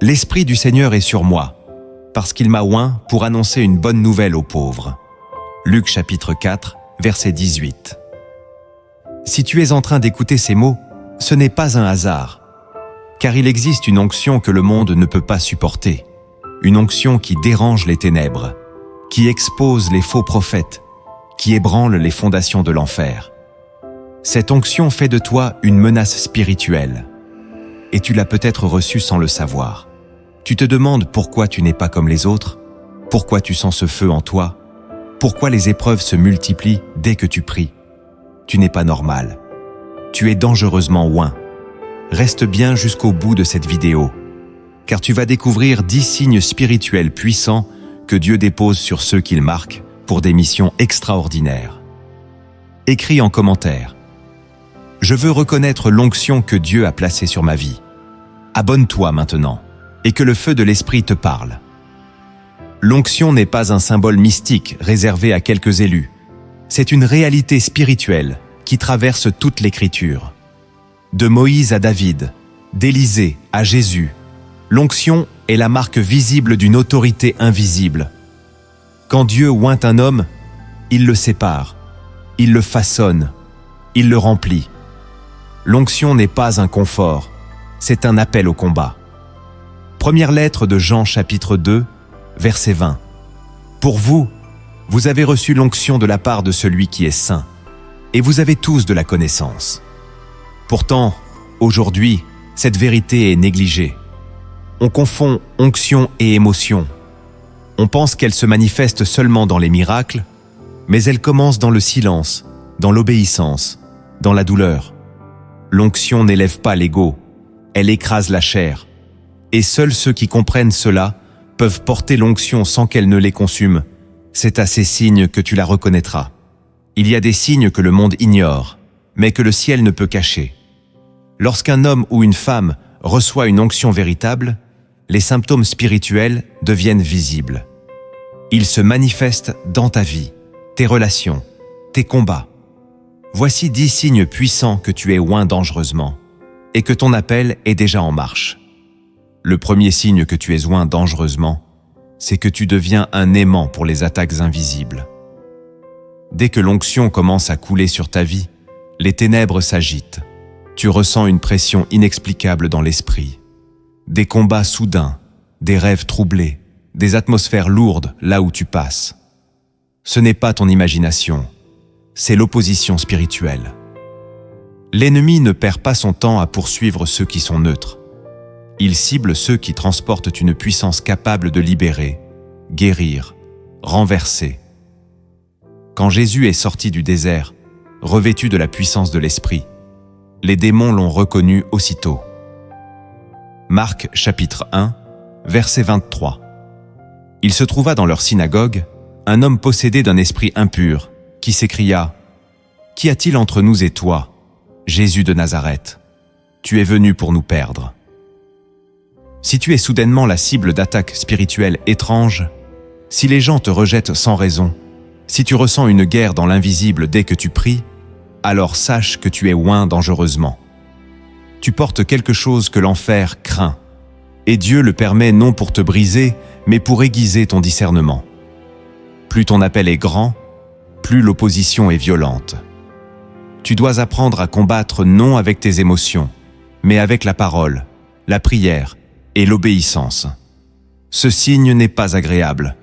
L'Esprit du Seigneur est sur moi, parce qu'il m'a oint pour annoncer une bonne nouvelle aux pauvres. Luc chapitre 4, verset 18. Si tu es en train d'écouter ces mots, ce n'est pas un hasard, car il existe une onction que le monde ne peut pas supporter, une onction qui dérange les ténèbres, qui expose les faux prophètes, qui ébranle les fondations de l'enfer. Cette onction fait de toi une menace spirituelle, et tu l'as peut-être reçue sans le savoir. Tu te demandes pourquoi tu n'es pas comme les autres, pourquoi tu sens ce feu en toi, pourquoi les épreuves se multiplient dès que tu pries. Tu n'es pas normal. Tu es dangereusement oint. Reste bien jusqu'au bout de cette vidéo, car tu vas découvrir 10 signes spirituels puissants que Dieu dépose sur ceux qu'il marque pour des missions extraordinaires. Écris en commentaire. Je veux reconnaître l'onction que Dieu a placée sur ma vie. Abonne-toi maintenant et que le feu de l'Esprit te parle. L'onction n'est pas un symbole mystique réservé à quelques élus. C'est une réalité spirituelle qui traverse toute l'Écriture. De Moïse à David, d'Élisée à Jésus, l'onction est la marque visible d'une autorité invisible. Quand Dieu oint un homme, il le sépare, il le façonne, il le remplit. L'onction n'est pas un confort, c'est un appel au combat. Première lettre de Jean chapitre 2, verset 20. Pour vous, vous avez reçu l'onction de la part de celui qui est saint, et vous avez tous de la connaissance. Pourtant, aujourd'hui, cette vérité est négligée. On confond onction et émotion. On pense qu'elle se manifeste seulement dans les miracles, mais elle commence dans le silence, dans l'obéissance, dans la douleur. L'onction n'élève pas l'ego, elle écrase la chair. Et seuls ceux qui comprennent cela peuvent porter l'onction sans qu'elle ne les consume. C'est à ces signes que tu la reconnaîtras. Il y a des signes que le monde ignore, mais que le ciel ne peut cacher. Lorsqu'un homme ou une femme reçoit une onction véritable, les symptômes spirituels deviennent visibles. Ils se manifestent dans ta vie, tes relations, tes combats. Voici 10 signes puissants que tu es oint dangereusement et que ton appel est déjà en marche. Le premier signe que tu es oint dangereusement, c'est que tu deviens un aimant pour les attaques invisibles. Dès que l'onction commence à couler sur ta vie, les ténèbres s'agitent. Tu ressens une pression inexplicable dans l'esprit. Des combats soudains, des rêves troublés, des atmosphères lourdes là où tu passes. Ce n'est pas ton imagination, c'est l'opposition spirituelle. L'ennemi ne perd pas son temps à poursuivre ceux qui sont neutres. Il cible ceux qui transportent une puissance capable de libérer, guérir, renverser. Quand Jésus est sorti du désert, revêtu de la puissance de l'Esprit, les démons l'ont reconnu aussitôt. Marc chapitre 1, verset 23. Il se trouva dans leur synagogue un homme possédé d'un esprit impur, qui s'écria « Qu'y a-t-il entre nous et toi, Jésus de Nazareth? Tu es venu pour nous perdre. » Si tu es soudainement la cible d'attaques spirituelles étranges, si les gens te rejettent sans raison, si tu ressens une guerre dans l'invisible dès que tu pries, alors sache que tu es oint dangereusement. Tu portes quelque chose que l'enfer craint, et Dieu le permet non pour te briser, mais pour aiguiser ton discernement. Plus ton appel est grand, plus l'opposition est violente. Tu dois apprendre à combattre non avec tes émotions, mais avec la parole, la prière et l'obéissance. Ce signe n'est pas agréable,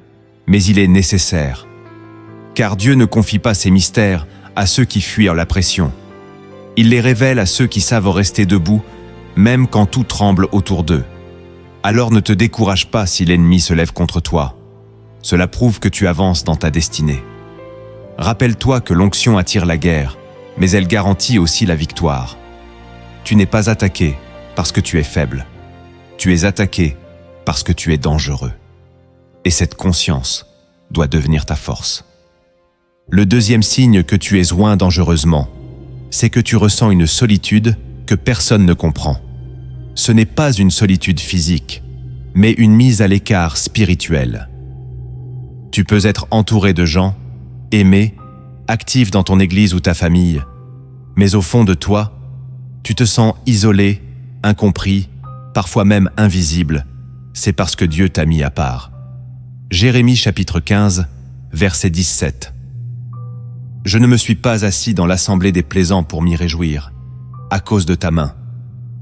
mais il est nécessaire. Car Dieu ne confie pas ses mystères à ceux qui fuient la pression. Il les révèle à ceux qui savent rester debout, même quand tout tremble autour d'eux. Alors ne te décourage pas si l'ennemi se lève contre toi. Cela prouve que tu avances dans ta destinée. Rappelle-toi que l'onction attire la guerre, mais elle garantit aussi la victoire. Tu n'es pas attaqué parce que tu es faible. Tu es attaqué parce que tu es dangereux. Et cette conscience doit devenir ta force. Le deuxième signe que tu es oint dangereusement, c'est que tu ressens une solitude que personne ne comprend. Ce n'est pas une solitude physique, mais une mise à l'écart spirituelle. Tu peux être entouré de gens, aimé, actif dans ton église ou ta famille, mais au fond de toi, tu te sens isolé, incompris, parfois même invisible, c'est parce que Dieu t'a mis à part. Jérémie chapitre 15, verset 17. Je ne me suis pas assis dans l'assemblée des plaisants pour m'y réjouir, à cause de ta main.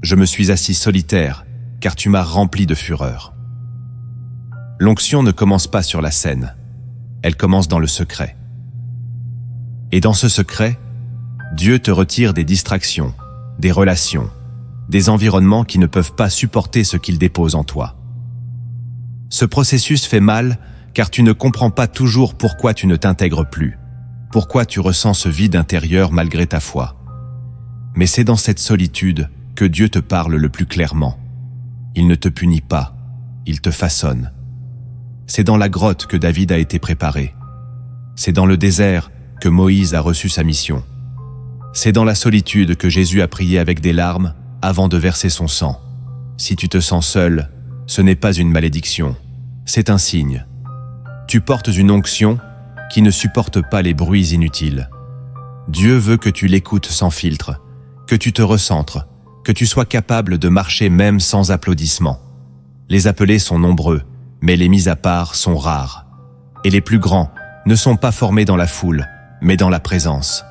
Je me suis assis solitaire, car tu m'as rempli de fureur. L'onction ne commence pas sur la scène, elle commence dans le secret. Et dans ce secret, Dieu te retire des distractions, des relations, des environnements qui ne peuvent pas supporter ce qu'il dépose en toi. Ce processus fait mal car tu ne comprends pas toujours pourquoi tu ne t'intègres plus, pourquoi tu ressens ce vide intérieur malgré ta foi. Mais c'est dans cette solitude que Dieu te parle le plus clairement. Il ne te punit pas, il te façonne. C'est dans la grotte que David a été préparé. C'est dans le désert que Moïse a reçu sa mission. C'est dans la solitude que Jésus a prié avec des larmes avant de verser son sang. Si tu te sens seul, ce n'est pas une malédiction, c'est un signe. Tu portes une onction qui ne supporte pas les bruits inutiles. Dieu veut que tu l'écoutes sans filtre, que tu te recentres, que tu sois capable de marcher même sans applaudissements. Les appelés sont nombreux, mais les mis à part sont rares. Et les plus grands ne sont pas formés dans la foule, mais dans la présence.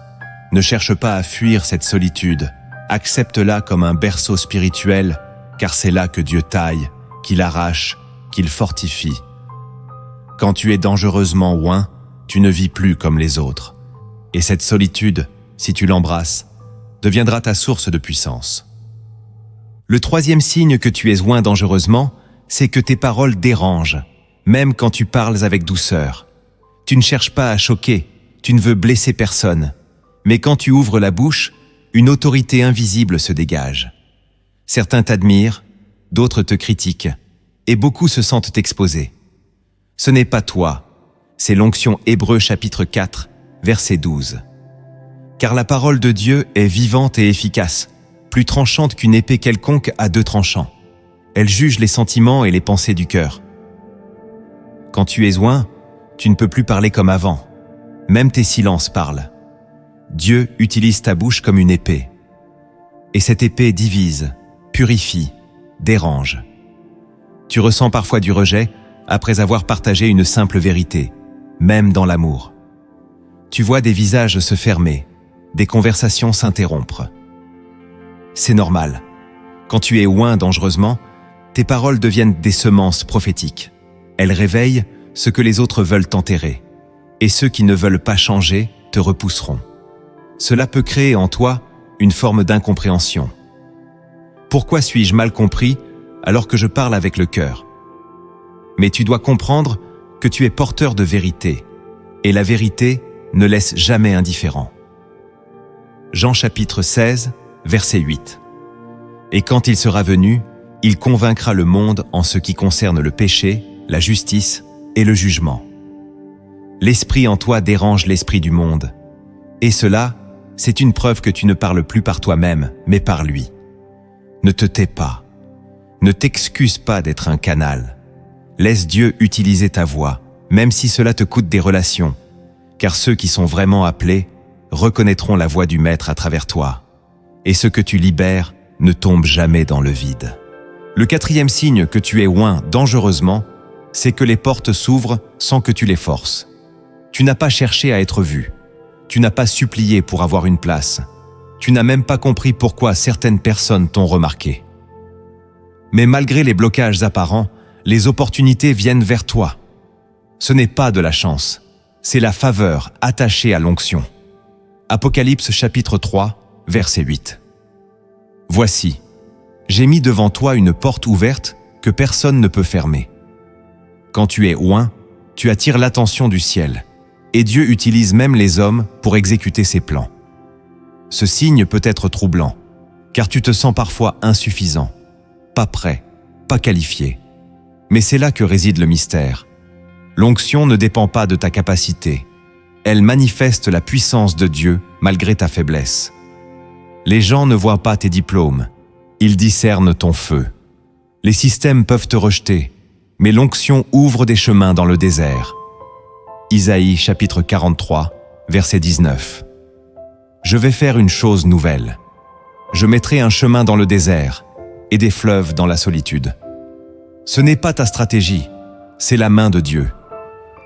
Ne cherche pas à fuir cette solitude, accepte-la comme un berceau spirituel, car c'est là que Dieu taille, qu'il arrache, qu'il fortifie. Quand tu es dangereusement oint, tu ne vis plus comme les autres. Et cette solitude, si tu l'embrasses, deviendra ta source de puissance. Le troisième signe que tu es oint dangereusement, c'est que tes paroles dérangent, même quand tu parles avec douceur. Tu ne cherches pas à choquer, tu ne veux blesser personne. Mais quand tu ouvres la bouche, une autorité invisible se dégage. Certains t'admirent, d'autres te critiquent, et beaucoup se sentent exposés. Ce n'est pas toi, c'est l'onction Hébreux chapitre 4, verset 12. Car la parole de Dieu est vivante et efficace, plus tranchante qu'une épée quelconque à deux tranchants. Elle juge les sentiments et les pensées du cœur. Quand tu es oint, tu ne peux plus parler comme avant. Même tes silences parlent. Dieu utilise ta bouche comme une épée. Et cette épée divise, purifie, dérange. Tu ressens parfois du rejet après avoir partagé une simple vérité, même dans l'amour. Tu vois des visages se fermer, des conversations s'interrompre. C'est normal. Quand tu es oint dangereusement, tes paroles deviennent des semences prophétiques. Elles réveillent ce que les autres veulent enterrer, et ceux qui ne veulent pas changer te repousseront. Cela peut créer en toi une forme d'incompréhension. Pourquoi suis-je mal compris alors que je parle avec le cœur? Mais tu dois comprendre que tu es porteur de vérité, et la vérité ne laisse jamais indifférent. Jean chapitre 16, verset 8. Et quand il sera venu, il convaincra le monde en ce qui concerne le péché, la justice et le jugement. L'esprit en toi dérange l'esprit du monde, et cela, c'est une preuve que tu ne parles plus par toi-même, mais par lui. Ne te tais pas. Ne t'excuse pas d'être un canal. Laisse Dieu utiliser ta voix, même si cela te coûte des relations, car ceux qui sont vraiment appelés reconnaîtront la voix du Maître à travers toi. Et ce que tu libères ne tombe jamais dans le vide. Le quatrième signe que tu es oint dangereusement, c'est que les portes s'ouvrent sans que tu les forces. Tu n'as pas cherché à être vu. Tu n'as pas supplié pour avoir une place. Tu n'as même pas compris pourquoi certaines personnes t'ont remarqué. Mais malgré les blocages apparents, les opportunités viennent vers toi. Ce n'est pas de la chance, c'est la faveur attachée à l'onction. Apocalypse chapitre 3, verset 8. Voici, j'ai mis devant toi une porte ouverte que personne ne peut fermer. Quand tu es oint, tu attires l'attention du ciel, et Dieu utilise même les hommes pour exécuter ses plans. Ce signe peut être troublant, car tu te sens parfois insuffisant, pas prêt, pas qualifié. Mais c'est là que réside le mystère. L'onction ne dépend pas de ta capacité. Elle manifeste la puissance de Dieu malgré ta faiblesse. Les gens ne voient pas tes diplômes, ils discernent ton feu. Les systèmes peuvent te rejeter, mais l'onction ouvre des chemins dans le désert. Isaïe chapitre 43, verset 19. Je vais faire une chose nouvelle. Je mettrai un chemin dans le désert et des fleuves dans la solitude. Ce n'est pas ta stratégie, c'est la main de Dieu.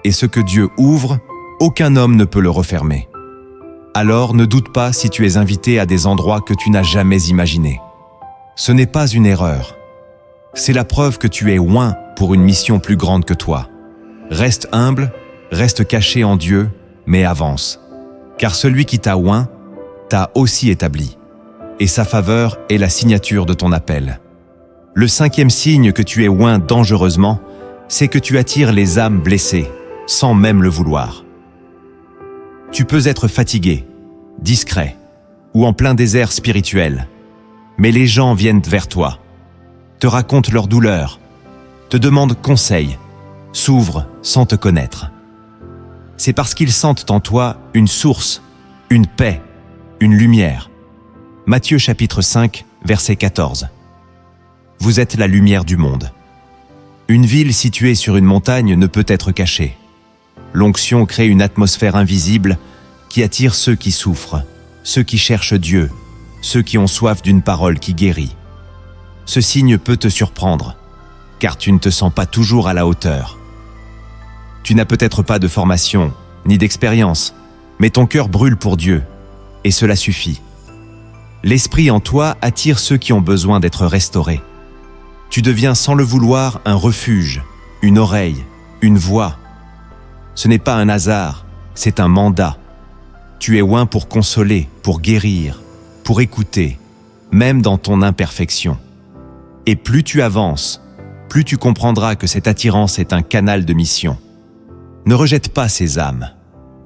Et ce que Dieu ouvre, aucun homme ne peut le refermer. Alors ne doute pas si tu es invité à des endroits que tu n'as jamais imaginés. Ce n'est pas une erreur. C'est la preuve que tu es oint pour une mission plus grande que toi. Reste humble, reste caché en Dieu, mais avance. Car celui qui t'a oint t'a aussi établi. Et sa faveur est la signature de ton appel. Le 5e signe que tu es oint dangereusement, c'est que tu attires les âmes blessées, sans même le vouloir. Tu peux être fatigué, discret, ou en plein désert spirituel, mais les gens viennent vers toi, te racontent leurs douleurs, te demandent conseil, s'ouvrent sans te connaître. C'est parce qu'ils sentent en toi une source, une paix, une lumière. Matthieu chapitre 5, verset 14. Vous êtes la lumière du monde. Une ville située sur une montagne ne peut être cachée. L'onction crée une atmosphère invisible qui attire ceux qui souffrent, ceux qui cherchent Dieu, ceux qui ont soif d'une parole qui guérit. Ce signe peut te surprendre, car tu ne te sens pas toujours à la hauteur. Tu n'as peut-être pas de formation, ni d'expérience, mais ton cœur brûle pour Dieu, et cela suffit. L'Esprit en toi attire ceux qui ont besoin d'être restaurés. Tu deviens sans le vouloir un refuge, une oreille, une voix. Ce n'est pas un hasard, c'est un mandat. Tu es oint pour consoler, pour guérir, pour écouter, même dans ton imperfection. Et plus tu avances, plus tu comprendras que cette attirance est un canal de mission. Ne rejette pas ces âmes,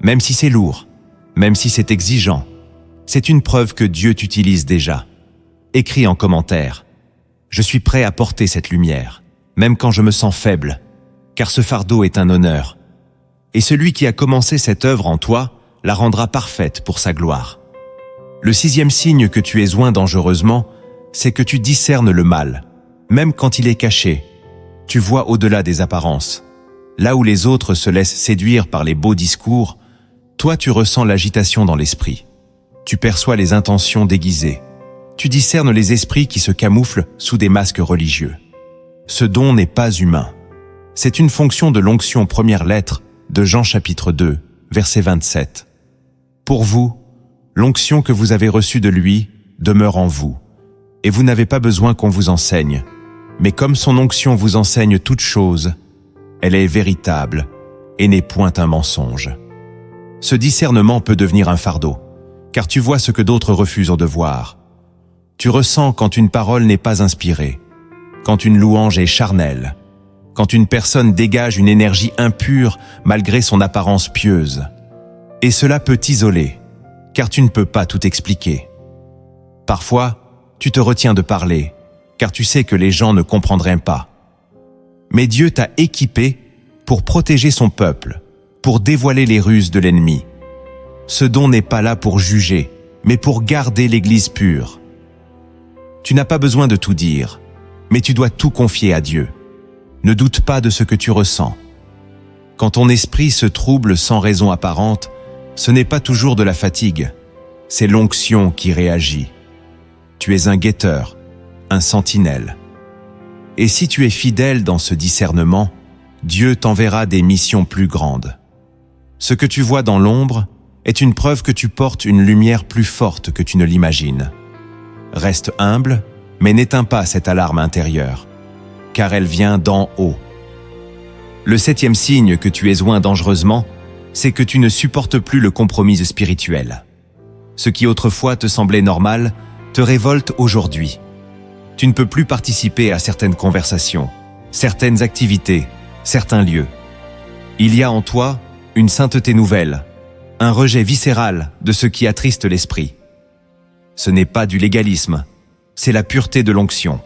même si c'est lourd, même si c'est exigeant. C'est une preuve que Dieu t'utilise déjà. Écris en commentaire. Je suis prêt à porter cette lumière, même quand je me sens faible, car ce fardeau est un honneur. Et celui qui a commencé cette œuvre en toi la rendra parfaite pour sa gloire. Le 6e signe que tu es oint dangereusement, c'est que tu discernes le mal, même quand il est caché. Tu vois au-delà des apparences. Là où les autres se laissent séduire par les beaux discours, toi tu ressens l'agitation dans l'esprit. Tu perçois les intentions déguisées. Tu discernes les esprits qui se camouflent sous des masques religieux. Ce don n'est pas humain. C'est une fonction de l'onction première lettre de Jean chapitre 2, verset 27. Pour vous, l'onction que vous avez reçue de lui demeure en vous, et vous n'avez pas besoin qu'on vous enseigne. Mais comme son onction vous enseigne toutes choses, elle est véritable et n'est point un mensonge. Ce discernement peut devenir un fardeau, car tu vois ce que d'autres refusent de voir. Tu ressens quand une parole n'est pas inspirée, quand une louange est charnelle, quand une personne dégage une énergie impure malgré son apparence pieuse. Et cela peut t'isoler, car tu ne peux pas tout expliquer. Parfois, tu te retiens de parler, car tu sais que les gens ne comprendraient pas. Mais Dieu t'a équipé pour protéger son peuple, pour dévoiler les ruses de l'ennemi. Ce don n'est pas là pour juger, mais pour garder l'Église pure. Tu n'as pas besoin de tout dire, mais tu dois tout confier à Dieu. Ne doute pas de ce que tu ressens. Quand ton esprit se trouble sans raison apparente, ce n'est pas toujours de la fatigue, c'est l'onction qui réagit. Tu es un guetteur, un sentinelle. Et si tu es fidèle dans ce discernement, Dieu t'enverra des missions plus grandes. Ce que tu vois dans l'ombre est une preuve que tu portes une lumière plus forte que tu ne l'imagines. Reste humble, mais n'éteins pas cette alarme intérieure, car elle vient d'en haut. Le 7e signe que tu es oint dangereusement, c'est que tu ne supportes plus le compromis spirituel. Ce qui autrefois te semblait normal te révolte aujourd'hui. Tu ne peux plus participer à certaines conversations, certaines activités, certains lieux. Il y a en toi une sainteté nouvelle, un rejet viscéral de ce qui attriste l'esprit. Ce n'est pas du légalisme, c'est la pureté de l'onction.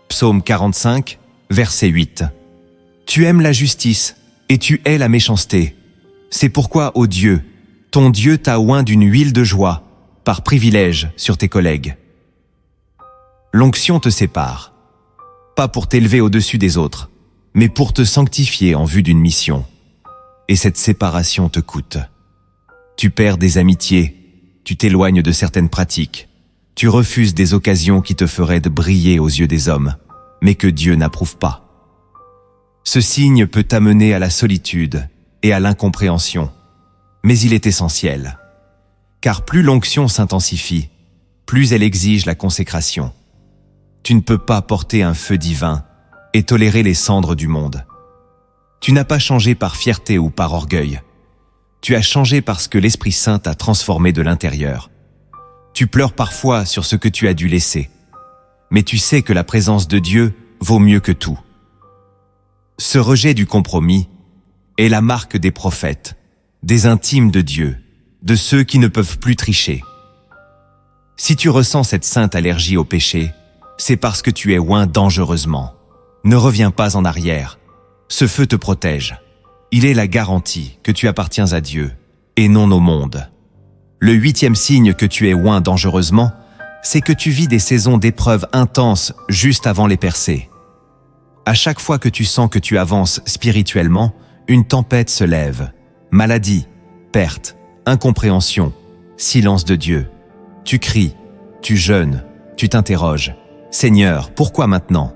Psaume 45, verset 8. Tu aimes la justice et tu hais la méchanceté. C'est pourquoi, ô Dieu, ton Dieu t'a oint d'une huile de joie, par privilège sur tes collègues. L'onction te sépare, pas pour t'élever au-dessus des autres, mais pour te sanctifier en vue d'une mission. Et cette séparation te coûte. Tu perds des amitiés, tu t'éloignes de certaines pratiques, tu refuses des occasions qui te feraient de briller aux yeux des hommes, mais que Dieu n'approuve pas. Ce signe peut t'amener à la solitude et à l'incompréhension, mais il est essentiel. Car plus l'onction s'intensifie, plus elle exige la consécration. Tu ne peux pas porter un feu divin et tolérer les cendres du monde. Tu n'as pas changé par fierté ou par orgueil. Tu as changé parce que l'Esprit Saint t'a transformé de l'intérieur. Tu pleures parfois sur ce que tu as dû laisser, mais tu sais que la présence de Dieu vaut mieux que tout. Ce rejet du compromis est la marque des prophètes, des intimes de Dieu, de ceux qui ne peuvent plus tricher. Si tu ressens cette sainte allergie au péché, c'est parce que tu es oint dangereusement. Ne reviens pas en arrière. Ce feu te protège. Il est la garantie que tu appartiens à Dieu et non au monde. Le 8e signe que tu es oint dangereusement, c'est que tu vis des saisons d'épreuves intenses juste avant les percées. À chaque fois que tu sens que tu avances spirituellement, une tempête se lève. Maladie, perte, incompréhension, silence de Dieu. Tu cries, tu jeûnes, tu t'interroges. Seigneur, pourquoi maintenant?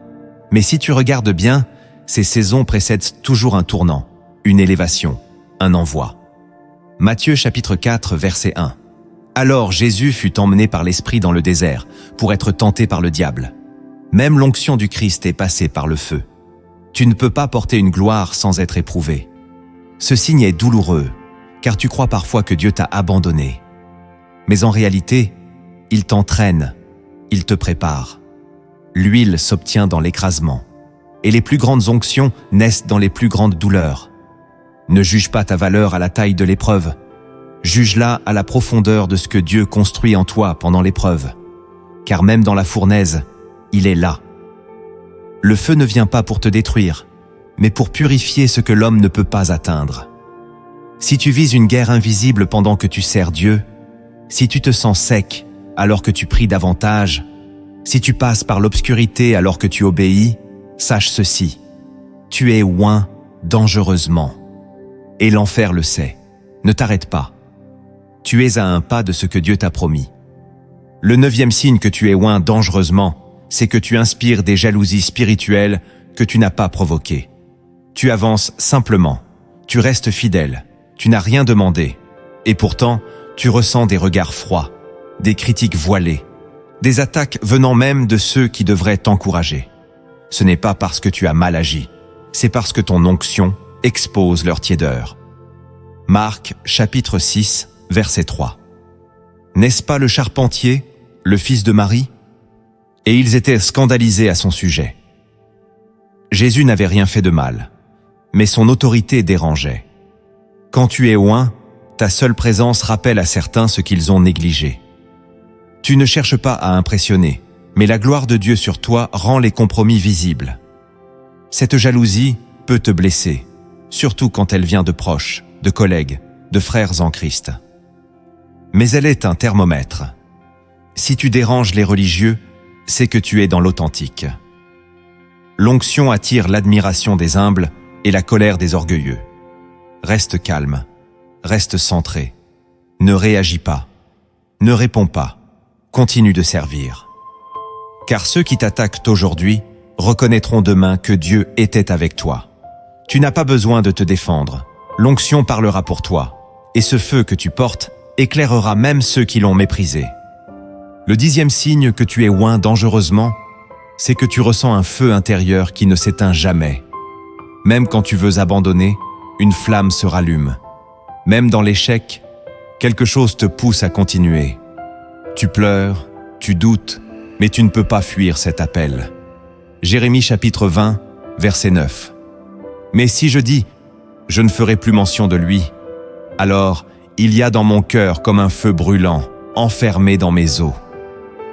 Mais si tu regardes bien, ces saisons précèdent toujours un tournant, une élévation, un envoi. Matthieu chapitre 4, verset 1. Alors Jésus fut emmené par l'Esprit dans le désert pour être tenté par le diable. Même l'onction du Christ est passée par le feu. Tu ne peux pas porter une gloire sans être éprouvé. Ce signe est douloureux, car tu crois parfois que Dieu t'a abandonné. Mais en réalité, il t'entraîne, il te prépare. L'huile s'obtient dans l'écrasement, et les plus grandes onctions naissent dans les plus grandes douleurs. Ne juge pas ta valeur à la taille de l'épreuve. Juge-la à la profondeur de ce que Dieu construit en toi pendant l'épreuve. Car même dans la fournaise, il est là. Le feu ne vient pas pour te détruire, mais pour purifier ce que l'homme ne peut pas atteindre. Si tu vises une guerre invisible pendant que tu sers Dieu, si tu te sens sec alors que tu pries davantage, si tu passes par l'obscurité alors que tu obéis, sache ceci, tu es oint dangereusement. Et l'enfer le sait. Ne t'arrête pas. Tu es à un pas de ce que Dieu t'a promis. Le 9e signe que tu es oint dangereusement, c'est que tu inspires des jalousies spirituelles que tu n'as pas provoquées. Tu avances simplement, tu restes fidèle, tu n'as rien demandé, et pourtant, tu ressens des regards froids, des critiques voilées, des attaques venant même de ceux qui devraient t'encourager. Ce n'est pas parce que tu as mal agi, c'est parce que ton onction expose leur tiédeur. Marc, chapitre 6, verset 3. N'est-ce pas le charpentier, le fils de Marie? Et ils étaient scandalisés à son sujet. Jésus n'avait rien fait de mal, mais son autorité dérangeait. Quand tu es oint, ta seule présence rappelle à certains ce qu'ils ont négligé. Tu ne cherches pas à impressionner, mais la gloire de Dieu sur toi rend les compromis visibles. Cette jalousie peut te blesser, surtout quand elle vient de proches, de collègues, de frères en Christ. Mais elle est un thermomètre. Si tu déranges les religieux, c'est que tu es dans l'authentique. L'onction attire l'admiration des humbles et la colère des orgueilleux. Reste calme, reste centré, ne réagis pas, ne réponds pas, continue de servir. Car ceux qui t'attaquent aujourd'hui reconnaîtront demain que Dieu était avec toi. Tu n'as pas besoin de te défendre, l'onction parlera pour toi, et ce feu que tu portes éclairera même ceux qui l'ont méprisé. Le 10e signe que tu es oint dangereusement, c'est que tu ressens un feu intérieur qui ne s'éteint jamais. Même quand tu veux abandonner, une flamme se rallume. Même dans l'échec, quelque chose te pousse à continuer. Tu pleures, tu doutes, mais tu ne peux pas fuir cet appel. Jérémie chapitre 20, verset 9. Mais si je dis « je ne ferai plus mention de lui », alors il y a dans mon cœur comme un feu brûlant, enfermé dans mes os.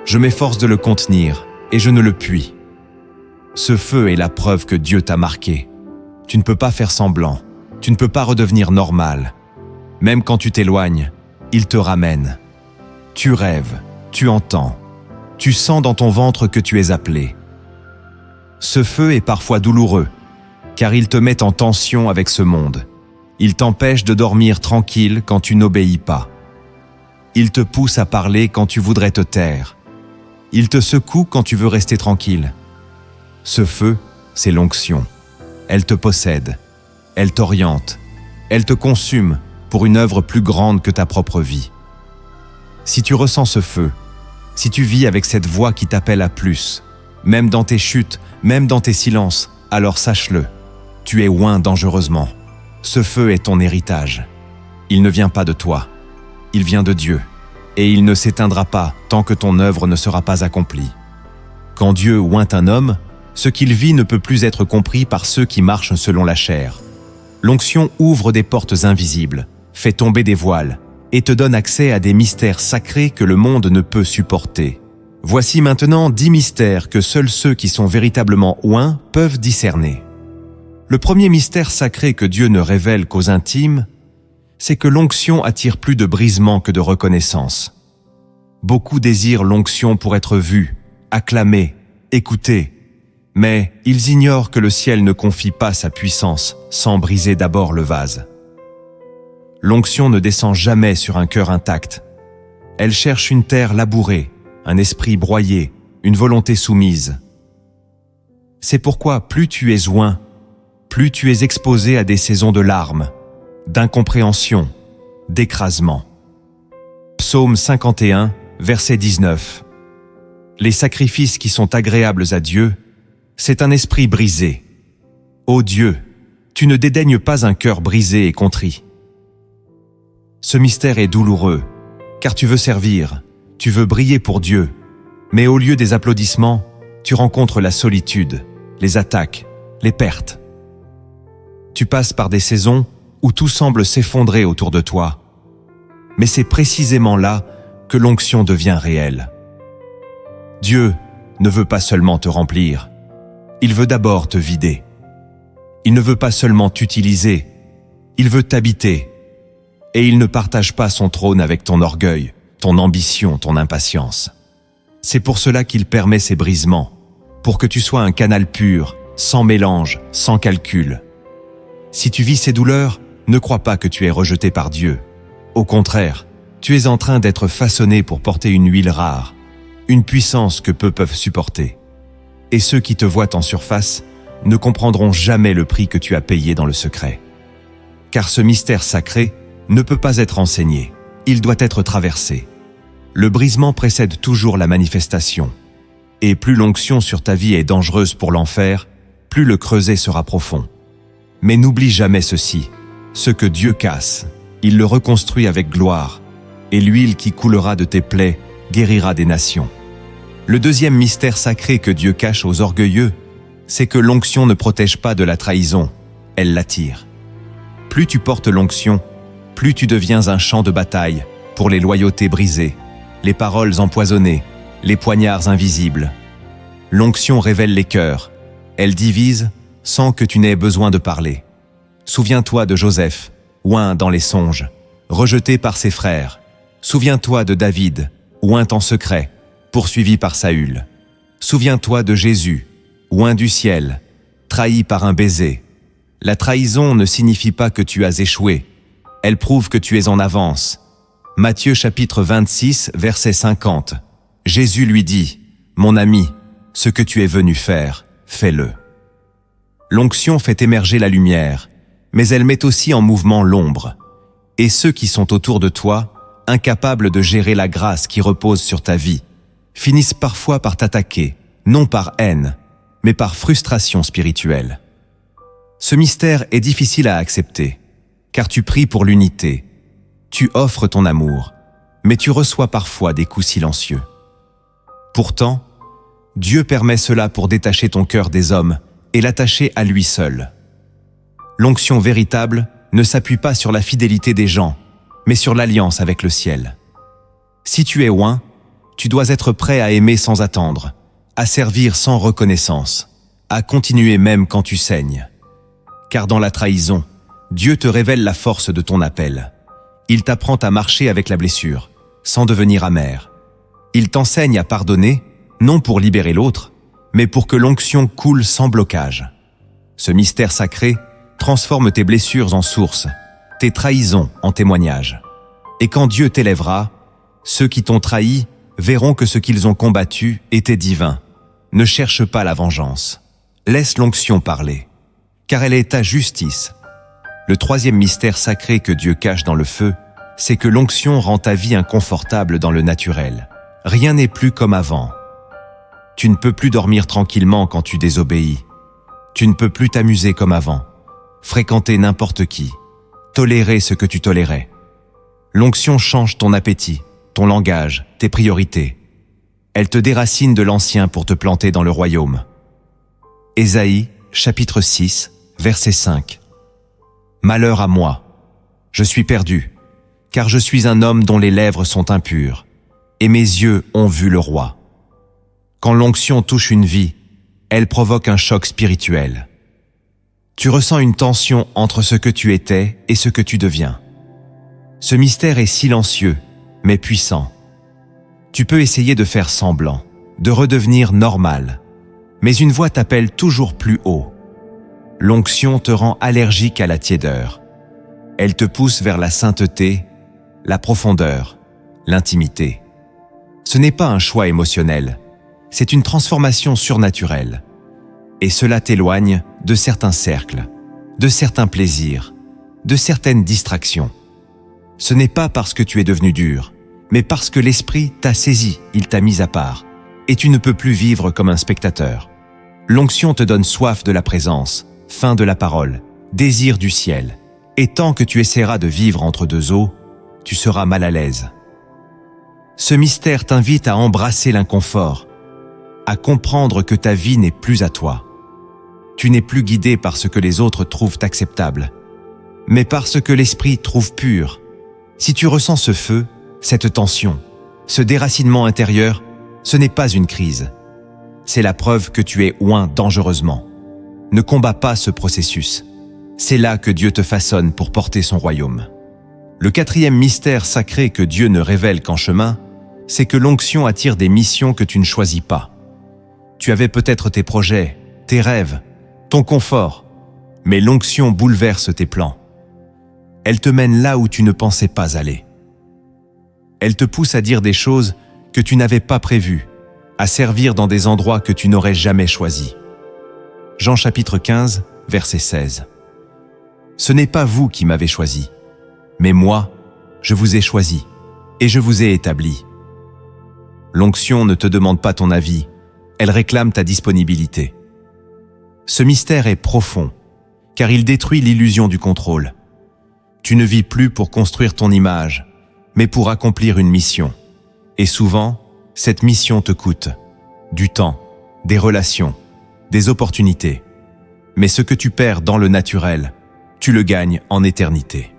Je m'efforce de le contenir et je ne le puis. Ce feu est la preuve que Dieu t'a marqué. Tu ne peux pas faire semblant, tu ne peux pas redevenir normal. Même quand tu t'éloignes, il te ramène. Tu rêves, tu entends, tu sens dans ton ventre que tu es appelé. Ce feu est parfois douloureux, car il te met en tension avec ce monde. Il t'empêche de dormir tranquille quand tu n'obéis pas. Il te pousse à parler quand tu voudrais te taire. Il te secoue quand tu veux rester tranquille. Ce feu, c'est l'onction. elle te possède, elle t'oriente, elle te consume pour une œuvre plus grande que ta propre vie. Si tu ressens ce feu, si tu vis avec cette voix qui t'appelle à plus, même dans tes chutes, même dans tes silences, alors sache-le, tu es oint dangereusement. Ce feu est ton héritage. Il ne vient pas de toi, il vient de Dieu, et il ne s'éteindra pas tant que ton œuvre ne sera pas accomplie. Quand Dieu oint un homme, ce qu'il vit ne peut plus être compris par ceux qui marchent selon la chair. L'onction ouvre des portes invisibles, fait tomber des voiles, et te donne accès à des mystères sacrés que le monde ne peut supporter. Voici maintenant 10 mystères que seuls ceux qui sont véritablement oints peuvent discerner. Le premier mystère sacré que Dieu ne révèle qu'aux intimes, c'est que l'onction attire plus de brisement que de reconnaissance. Beaucoup désirent l'onction pour être vus, acclamés, écoutés, mais ils ignorent que le ciel ne confie pas sa puissance sans briser d'abord le vase. L'onction ne descend jamais sur un cœur intact. Elle cherche une terre labourée, un esprit broyé, une volonté soumise. C'est pourquoi plus tu es oint, plus tu es exposé à des saisons de larmes, d'incompréhension, d'écrasement. Psaume 51, verset 19. Les sacrifices qui sont agréables à Dieu, c'est un esprit brisé. Ô Dieu, tu ne dédaignes pas un cœur brisé et contrit. Ce mystère est douloureux, car tu veux servir, tu veux briller pour Dieu, mais au lieu des applaudissements, tu rencontres la solitude, les attaques, les pertes. Tu passes par des saisons où tout semble s'effondrer autour de toi, mais c'est précisément là que l'onction devient réelle. Dieu ne veut pas seulement te remplir, il veut d'abord te vider. Il ne veut pas seulement t'utiliser, il veut t'habiter. Et il ne partage pas son trône avec ton orgueil, ton ambition, ton impatience. C'est pour cela qu'il permet ces brisements, pour que tu sois un canal pur, sans mélange, sans calcul. Si tu vis ces douleurs, ne crois pas que tu es rejeté par Dieu. Au contraire, tu es en train d'être façonné pour porter une huile rare, une puissance que peu peuvent supporter. Et ceux qui te voient en surface ne comprendront jamais le prix que tu as payé dans le secret. Car ce mystère sacré ne peut pas être enseigné, il doit être traversé. Le brisement précède toujours la manifestation. Et plus l'onction sur ta vie est dangereuse pour l'enfer, plus le creuset sera profond. Mais n'oublie jamais ceci, ce que Dieu casse, il le reconstruit avec gloire, et l'huile qui coulera de tes plaies guérira des nations. Le deuxième mystère sacré que Dieu cache aux orgueilleux, c'est que l'onction ne protège pas de la trahison, elle l'attire. Plus tu portes l'onction, plus tu deviens un champ de bataille pour les loyautés brisées, les paroles empoisonnées, les poignards invisibles. L'onction révèle les cœurs, elle divise sans que tu n'aies besoin de parler. Souviens-toi de Joseph, oint dans les songes, rejeté par ses frères. Souviens-toi de David, oint en secret, poursuivi par Saül. Souviens-toi de Jésus, oint du ciel, trahi par un baiser. La trahison ne signifie pas que tu as échoué, elle prouve que tu es en avance. Matthieu chapitre 26, verset 50. Jésus lui dit, « Mon ami, ce que tu es venu faire, fais-le. » L'onction fait émerger la lumière, mais elle met aussi en mouvement l'ombre. Et ceux qui sont autour de toi, incapables de gérer la grâce qui repose sur ta vie, finissent parfois par t'attaquer, non par haine, mais par frustration spirituelle. Ce mystère est difficile à accepter, car tu pries pour l'unité, tu offres ton amour, mais tu reçois parfois des coups silencieux. Pourtant, Dieu permet cela pour détacher ton cœur des hommes et l'attacher à lui seul. L'onction véritable ne s'appuie pas sur la fidélité des gens, mais sur l'alliance avec le ciel. Si tu es oint, tu dois être prêt à aimer sans attendre, à servir sans reconnaissance, à continuer même quand tu saignes. Car dans la trahison, Dieu te révèle la force de ton appel. Il t'apprend à marcher avec la blessure, sans devenir amer. Il t'enseigne à pardonner, non pour libérer l'autre, mais pour que l'onction coule sans blocage. Ce mystère sacré transforme tes blessures en source, tes trahisons en témoignages. Et quand Dieu t'élèvera, ceux qui t'ont trahi verront que ce qu'ils ont combattu était divin. Ne cherche pas la vengeance. Laisse l'onction parler. car elle est ta justice. Le troisième mystère sacré que Dieu cache dans le feu, c'est que l'onction rend ta vie inconfortable dans le naturel. Rien n'est plus comme avant. Tu ne peux plus dormir tranquillement quand tu désobéis. Tu ne peux plus t'amuser comme avant, fréquenter n'importe qui, tolérer ce que tu tolérais. L'onction change ton appétit, ton langage, tes priorités. Elle te déracine de l'ancien pour te planter dans le royaume. Ésaïe, chapitre 6, verset 5. Malheur à moi, je suis perdu, car je suis un homme dont les lèvres sont impures, et mes yeux ont vu le roi. Quand l'onction touche une vie, elle provoque un choc spirituel. Tu ressens une tension entre ce que tu étais et ce que tu deviens. Ce mystère est silencieux, mais puissant. Tu peux essayer de faire semblant, de redevenir normal, mais une voix t'appelle toujours plus haut. L'onction te rend allergique à la tiédeur. Elle te pousse vers la sainteté, la profondeur, l'intimité. Ce n'est pas un choix émotionnel, c'est une transformation surnaturelle. Et cela t'éloigne de certains cercles, de certains plaisirs, de certaines distractions. Ce n'est pas parce que tu es devenu dur, mais parce que l'esprit t'a saisi, il t'a mis à part, et tu ne peux plus vivre comme un spectateur. L'onction te donne soif de la présence, faim de la parole, désir du ciel, et tant que tu essaieras de vivre entre deux eaux, tu seras mal à l'aise. Ce mystère t'invite à embrasser l'inconfort, à comprendre que ta vie n'est plus à toi. Tu n'es plus guidé par ce que les autres trouvent acceptable, mais par ce que l'esprit trouve pur. Si tu ressens ce feu, cette tension, ce déracinement intérieur, ce n'est pas une crise. C'est la preuve que tu es oint dangereusement. Ne combats pas ce processus. C'est là que Dieu te façonne pour porter son royaume. Le quatrième mystère sacré que Dieu ne révèle qu'en chemin, c'est que l'onction attire des missions que tu ne choisis pas. Tu avais peut-être tes projets, tes rêves, ton confort, mais l'onction bouleverse tes plans. Elle te mène là où tu ne pensais pas aller. Elle te pousse à dire des choses que tu n'avais pas prévues, à servir dans des endroits que tu n'aurais jamais choisis. Jean chapitre 15, verset 16. Ce n'est pas vous qui m'avez choisi, mais moi, je vous ai choisi et je vous ai établi. L'onction ne te demande pas ton avis, elle réclame ta disponibilité. Ce mystère est profond, car il détruit l'illusion du contrôle. Tu ne vis plus pour construire ton image, mais pour accomplir une mission. Et souvent, cette mission te coûte du temps, des relations, des opportunités. Mais ce que tu perds dans le naturel, tu le gagnes en éternité.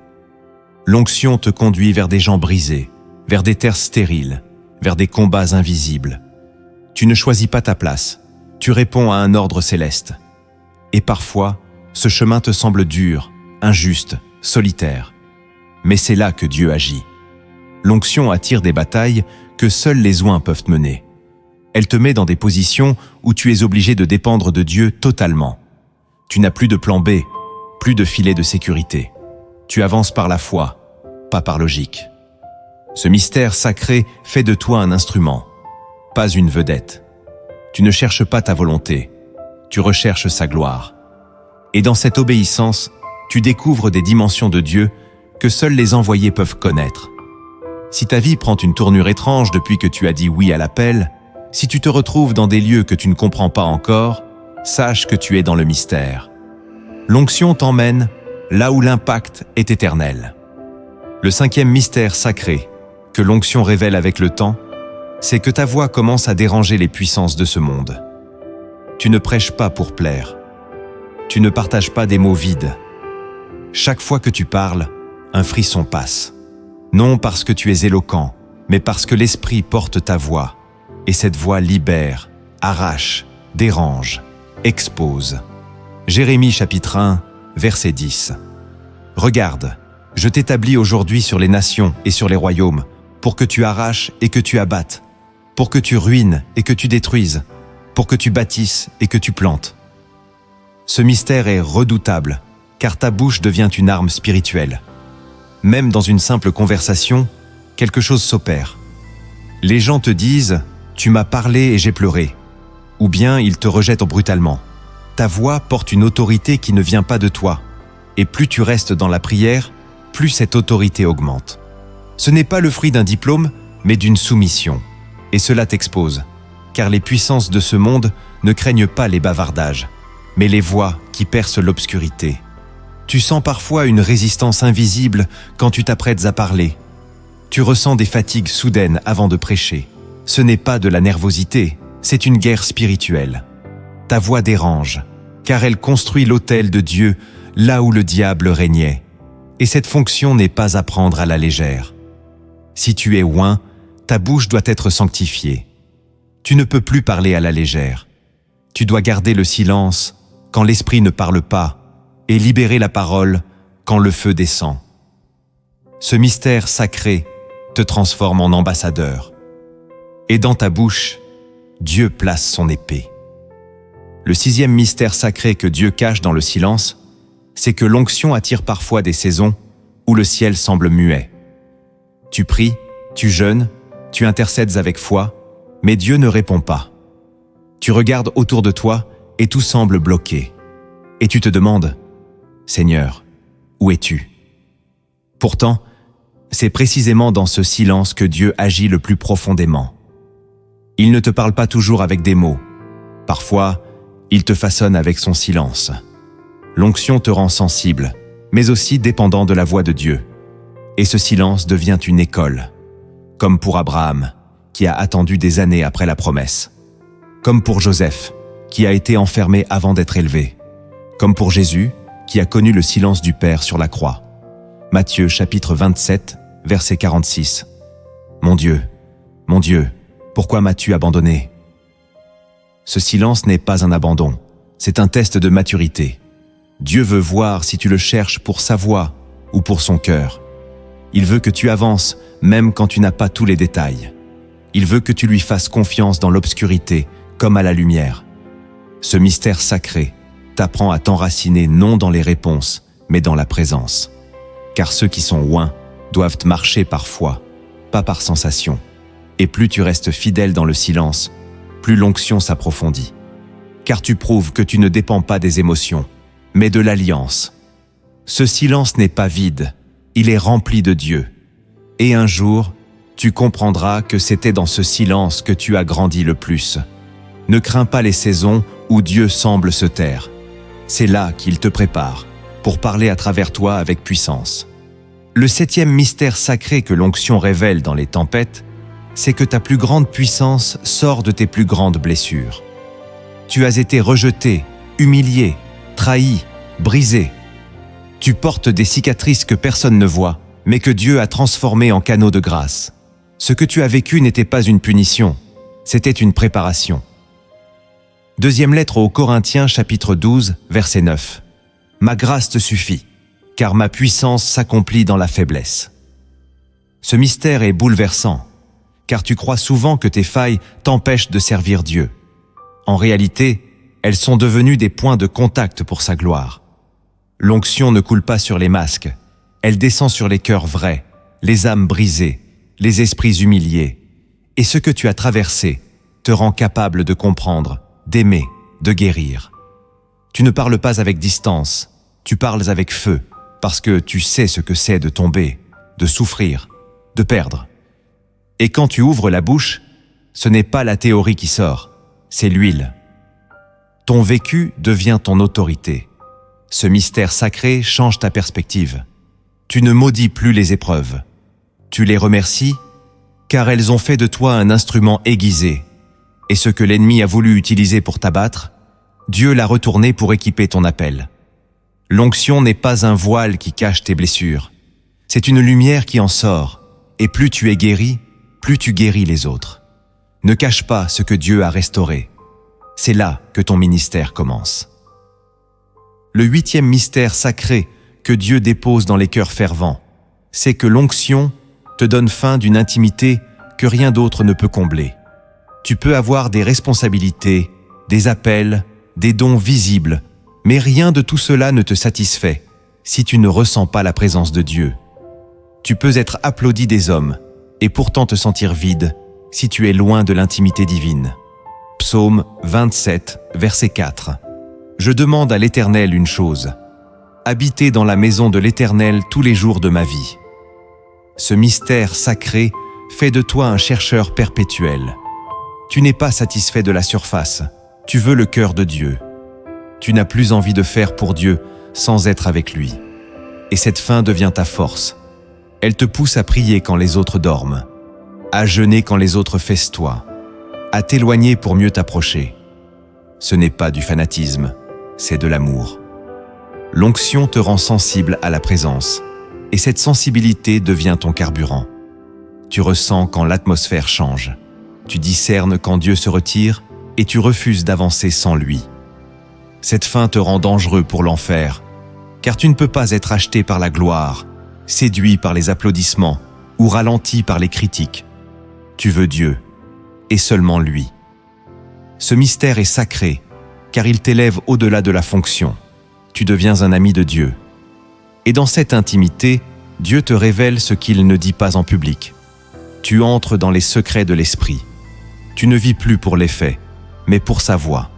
L'onction te conduit vers des gens brisés, vers des terres stériles, vers des combats invisibles. Tu ne choisis pas ta place, tu réponds à un ordre céleste. Et parfois, ce chemin te semble dur, injuste, solitaire. Mais c'est là que Dieu agit. L'onction attire des batailles que seuls les oints peuvent mener. Elle te met dans des positions où tu es obligé de dépendre de Dieu totalement. Tu n'as plus de plan B, plus de filet de sécurité. Tu avances par la foi, pas par logique. Ce mystère sacré fait de toi un instrument, pas une vedette. Tu ne cherches pas ta volonté, tu recherches sa gloire. Et dans cette obéissance, tu découvres des dimensions de Dieu que seuls les envoyés peuvent connaître. Si ta vie prend une tournure étrange depuis que tu as dit oui à l'appel, si tu te retrouves dans des lieux que tu ne comprends pas encore, sache que tu es dans le mystère. L'onction t'emmène là où l'impact est éternel. Le cinquième mystère sacré que l'onction révèle avec le temps, c'est que ta voix commence à déranger les puissances de ce monde. Tu ne prêches pas pour plaire. Tu ne partages pas des mots vides. Chaque fois que tu parles, un frisson passe. Non parce que tu es éloquent, mais parce que l'esprit porte ta voix. Et cette voix libère, arrache, dérange, expose. Jérémie chapitre 1, verset 10. Regarde, je t'établis aujourd'hui sur les nations et sur les royaumes, pour que tu arraches et que tu abattes, pour que tu ruines et que tu détruises, pour que tu bâtisses et que tu plantes. Ce mystère est redoutable, car ta bouche devient une arme spirituelle. Même dans une simple conversation, quelque chose s'opère. Les gens te disent « tu m'as parlé et j'ai pleuré », ou bien ils te rejettent brutalement. Ta voix porte une autorité qui ne vient pas de toi, et plus tu restes dans la prière, plus cette autorité augmente. Ce n'est pas le fruit d'un diplôme, mais d'une soumission. Et cela t'expose, car les puissances de ce monde ne craignent pas les bavardages, mais les voix qui percent l'obscurité. Tu sens parfois une résistance invisible quand tu t'apprêtes à parler. Tu ressens des fatigues soudaines avant de prêcher. Ce n'est pas de la nervosité, c'est une guerre spirituelle. Ta voix dérange, car elle construit l'autel de Dieu là où le diable régnait. Et cette fonction n'est pas à prendre à la légère. Si tu es oint, ta bouche doit être sanctifiée. Tu ne peux plus parler à la légère. Tu dois garder le silence quand l'esprit ne parle pas et libérer la parole quand le feu descend. Ce mystère sacré te transforme en ambassadeur. Et dans ta bouche, Dieu place son épée. Le 6e mystère sacré que Dieu cache dans le silence, c'est que l'onction attire parfois des saisons où le ciel semble muet. Tu pries, tu jeûnes, tu intercèdes avec foi, mais Dieu ne répond pas. Tu regardes autour de toi et tout semble bloqué. Et tu te demandes, « Seigneur, où es-tu » Pourtant, c'est précisément dans ce silence que Dieu agit le plus profondément. Il ne te parle pas toujours avec des mots. Parfois, il te façonne avec son silence. L'onction te rend sensible, mais aussi dépendant de la voix de Dieu. Et ce silence devient une école, comme pour Abraham, qui a attendu des années après la promesse. Comme pour Joseph, qui a été enfermé avant d'être élevé. Comme pour Jésus, qui a connu le silence du Père sur la croix. Matthieu chapitre 27, verset 46. Mon Dieu, pourquoi m'as-tu abandonné » Ce silence n'est pas un abandon, c'est un test de maturité. Dieu veut voir si tu le cherches pour sa voix ou pour son cœur. Il veut que tu avances, même quand tu n'as pas tous les détails. Il veut que tu lui fasses confiance dans l'obscurité, comme à la lumière. Ce mystère sacré t'apprend à t'enraciner non dans les réponses, mais dans la présence. Car ceux qui sont oints doivent marcher par foi, pas par sensation. Et plus tu restes fidèle dans le silence, plus l'onction s'approfondit. Car tu prouves que tu ne dépends pas des émotions, mais de l'alliance. Ce silence n'est pas vide, il est rempli de Dieu. Et un jour, tu comprendras que c'était dans ce silence que tu as grandi le plus. Ne crains pas les saisons où Dieu semble se taire. C'est là qu'il te prépare, pour parler à travers toi avec puissance. Le 7e mystère sacré que l'onction révèle dans les tempêtes, c'est que ta plus grande puissance sort de tes plus grandes blessures. Tu as été rejeté, humilié, trahi, brisé. Tu portes des cicatrices que personne ne voit, mais que Dieu a transformées en canaux de grâce. Ce que tu as vécu n'était pas une punition, c'était une préparation. Deuxième lettre aux Corinthiens, chapitre 12, verset 9. « Ma grâce te suffit, car ma puissance s'accomplit dans la faiblesse. » Ce mystère est bouleversant, car tu crois souvent que tes failles t'empêchent de servir Dieu. En réalité, elles sont devenues des points de contact pour sa gloire. L'onction ne coule pas sur les masques, elle descend sur les cœurs vrais, les âmes brisées, les esprits humiliés. Et ce que tu as traversé te rend capable de comprendre, d'aimer, de guérir. Tu ne parles pas avec distance, tu parles avec feu, parce que tu sais ce que c'est de tomber, de souffrir, de perdre. Et quand tu ouvres la bouche, ce n'est pas la théorie qui sort, c'est l'huile. Ton vécu devient ton autorité. Ce mystère sacré change ta perspective. Tu ne maudis plus les épreuves. Tu les remercies, car elles ont fait de toi un instrument aiguisé. Et ce que l'ennemi a voulu utiliser pour t'abattre, Dieu l'a retourné pour équiper ton appel. L'onction n'est pas un voile qui cache tes blessures. C'est une lumière qui en sort. Et plus tu es guéri, plus tu guéris les autres. Ne cache pas ce que Dieu a restauré. C'est là que ton ministère commence. Le 8e mystère sacré que Dieu dépose dans les cœurs fervents, c'est que l'onction te donne fin d'une intimité que rien d'autre ne peut combler. Tu peux avoir des responsabilités, des appels, des dons visibles, mais rien de tout cela ne te satisfait si tu ne ressens pas la présence de Dieu. Tu peux être applaudi des hommes et pourtant te sentir vide si tu es loin de l'intimité divine. Psaume 27, verset 4. Je demande à l'Éternel une chose, habiter dans la maison de l'Éternel tous les jours de ma vie. Ce mystère sacré fait de toi un chercheur perpétuel. Tu n'es pas satisfait de la surface, tu veux le cœur de Dieu. Tu n'as plus envie de faire pour Dieu sans être avec lui. Et cette faim devient ta force. Elle te pousse à prier quand les autres dorment, à jeûner quand les autres festoient, à t'éloigner pour mieux t'approcher. Ce n'est pas du fanatisme, c'est de l'amour. L'onction te rend sensible à la présence, et cette sensibilité devient ton carburant. Tu ressens quand l'atmosphère change, tu discernes quand Dieu se retire et tu refuses d'avancer sans lui. Cette faim te rend dangereux pour l'enfer, car tu ne peux pas être acheté par la gloire, séduit par les applaudissements ou ralenti par les critiques. Tu veux Dieu, et seulement lui. Ce mystère est sacré, car il t'élève au-delà de la fonction. Tu deviens un ami de Dieu. Et dans cette intimité, Dieu te révèle ce qu'il ne dit pas en public. Tu entres dans les secrets de l'esprit. Tu ne vis plus pour les faits, mais pour sa voix.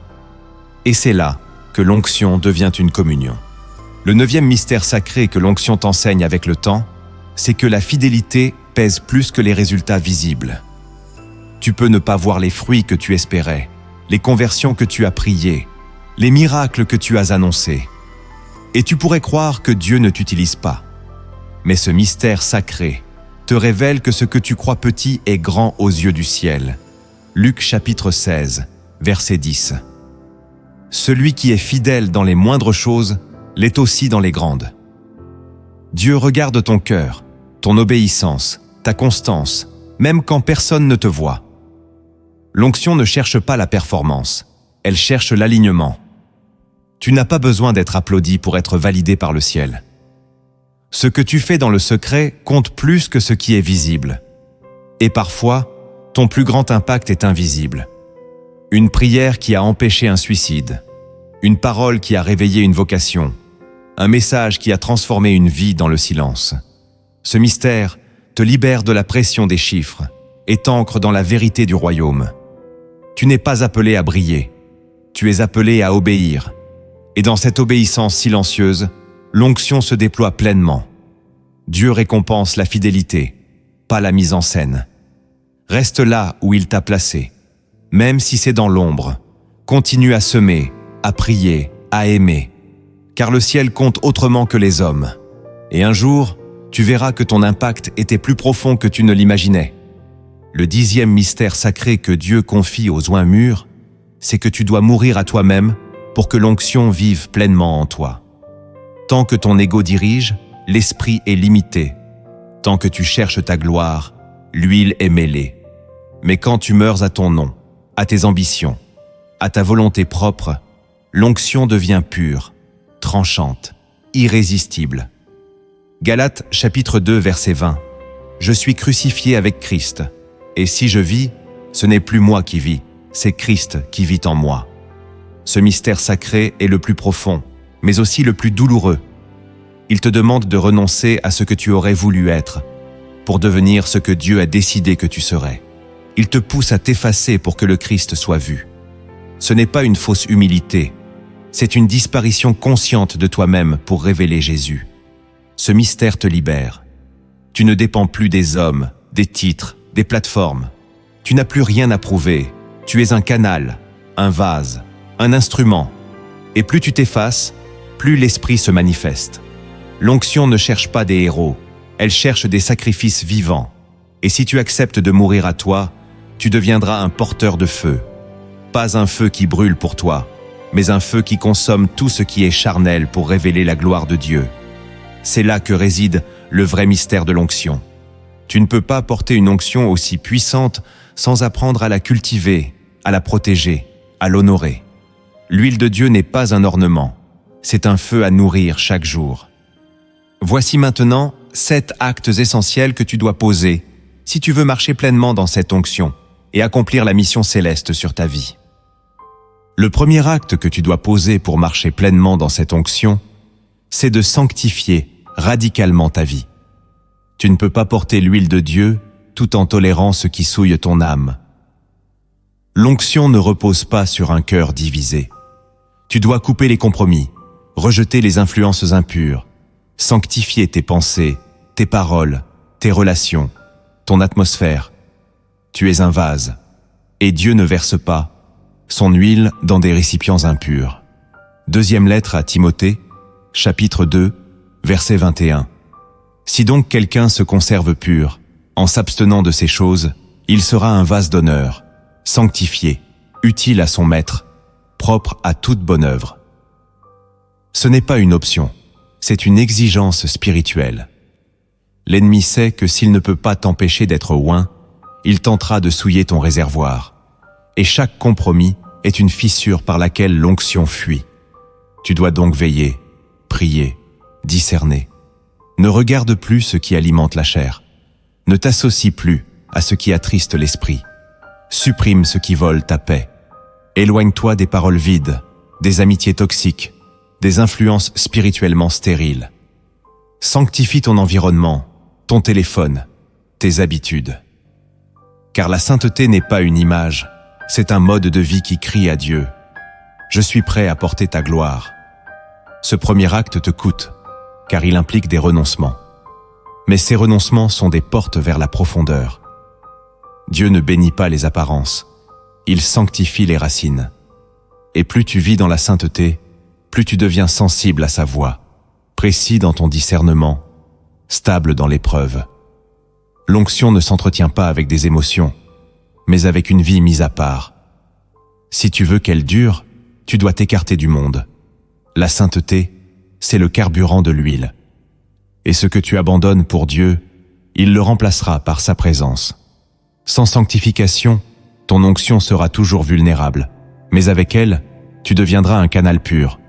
Et c'est là que l'onction devient une communion. Le 9e mystère sacré que l'onction t'enseigne avec le temps, c'est que la fidélité pèse plus que les résultats visibles. Tu peux ne pas voir les fruits que tu espérais, les conversions que tu as priées, les miracles que tu as annoncés. Et tu pourrais croire que Dieu ne t'utilise pas. Mais ce mystère sacré te révèle que ce que tu crois petit est grand aux yeux du ciel. Luc chapitre 16, verset 10. Celui qui est fidèle dans les moindres choses l'est aussi dans les grandes. Dieu regarde ton cœur, ton obéissance, ta constance, même quand personne ne te voit. L'onction ne cherche pas la performance, elle cherche l'alignement. Tu n'as pas besoin d'être applaudi pour être validé par le ciel. Ce que tu fais dans le secret compte plus que ce qui est visible. Et parfois, ton plus grand impact est invisible. Une prière qui a empêché un suicide, une parole qui a réveillé une vocation, un message qui a transformé une vie dans le silence. Ce mystère te libère de la pression des chiffres et t'ancre dans la vérité du royaume. Tu n'es pas appelé à briller, tu es appelé à obéir. Et dans cette obéissance silencieuse, l'onction se déploie pleinement. Dieu récompense la fidélité, pas la mise en scène. Reste là où il t'a placé, même si c'est dans l'ombre. Continue à semer, à prier, à aimer, car le ciel compte autrement que les hommes. Et un jour, tu verras que ton impact était plus profond que tu ne l'imaginais. Le 10e mystère sacré que Dieu confie aux oins mûrs, c'est que tu dois mourir à toi-même pour que l'onction vive pleinement en toi. Tant que ton ego dirige, l'esprit est limité. Tant que tu cherches ta gloire, l'huile est mêlée. Mais quand tu meurs à ton nom, à tes ambitions, à ta volonté propre, l'onction devient pure, tranchante, irrésistible. Galates chapitre 2 verset 20. Je suis crucifié avec Christ, et si je vis, ce n'est plus moi qui vis, c'est Christ qui vit en moi. Ce mystère sacré est le plus profond, mais aussi le plus douloureux. Il te demande de renoncer à ce que tu aurais voulu être, pour devenir ce que Dieu a décidé que tu serais. Il te pousse à t'effacer pour que le Christ soit vu. Ce n'est pas une fausse humilité, c'est une disparition consciente de toi-même pour révéler Jésus. Ce mystère te libère. Tu ne dépends plus des hommes, des titres, des plateformes. Tu n'as plus rien à prouver. Tu es un canal, un vase, un instrument. Et plus tu t'effaces, plus l'esprit se manifeste. L'onction ne cherche pas des héros, elle cherche des sacrifices vivants. Et si tu acceptes de mourir à toi, tu deviendras un porteur de feu. Pas un feu qui brûle pour toi, mais un feu qui consomme tout ce qui est charnel pour révéler la gloire de Dieu. C'est là que réside le vrai mystère de l'onction. Tu ne peux pas porter une onction aussi puissante sans apprendre à la cultiver, à la protéger, à l'honorer. L'huile de Dieu n'est pas un ornement, c'est un feu à nourrir chaque jour. Voici maintenant 7 actes essentiels que tu dois poser si tu veux marcher pleinement dans cette onction et accomplir la mission céleste sur ta vie. Le premier acte que tu dois poser pour marcher pleinement dans cette onction, c'est de sanctifier radicalement ta vie. Tu ne peux pas porter l'huile de Dieu tout en tolérant ce qui souille ton âme. L'onction ne repose pas sur un cœur divisé. Tu dois couper les compromis, rejeter les influences impures, sanctifier tes pensées, tes paroles, tes relations, ton atmosphère. Tu es un vase, et Dieu ne verse pas son huile dans des récipients impurs. Deuxième lettre à Timothée, chapitre 2, verset 21. Si donc quelqu'un se conserve pur, en s'abstenant de ces choses, il sera un vase d'honneur, sanctifié, utile à son maître, propre à toute bonne œuvre. Ce n'est pas une option, c'est une exigence spirituelle. L'ennemi sait que s'il ne peut pas t'empêcher d'être oint, il tentera de souiller ton réservoir. Et chaque compromis est une fissure par laquelle l'onction fuit. Tu dois donc veiller, prier, discerner. Ne regarde plus ce qui alimente la chair. Ne t'associe plus à ce qui attriste l'esprit. Supprime ce qui vole ta paix. Éloigne-toi des paroles vides, des amitiés toxiques, des influences spirituellement stériles. Sanctifie ton environnement, ton téléphone, tes habitudes. Car la sainteté n'est pas une image, c'est un mode de vie qui crie à Dieu. Je suis prêt à porter ta gloire. Ce premier acte te coûte, car il implique des renoncements. Mais ces renoncements sont des portes vers la profondeur. Dieu ne bénit pas les apparences, il sanctifie les racines. Et plus tu vis dans la sainteté, plus tu deviens sensible à sa voix, précis dans ton discernement, stable dans l'épreuve. L'onction ne s'entretient pas avec des émotions, mais avec une vie mise à part. Si tu veux qu'elle dure, tu dois t'écarter du monde. La sainteté, c'est le carburant de l'huile. Et ce que tu abandonnes pour Dieu, il le remplacera par sa présence. Sans sanctification, ton onction sera toujours vulnérable, mais avec elle, tu deviendras un canal pur,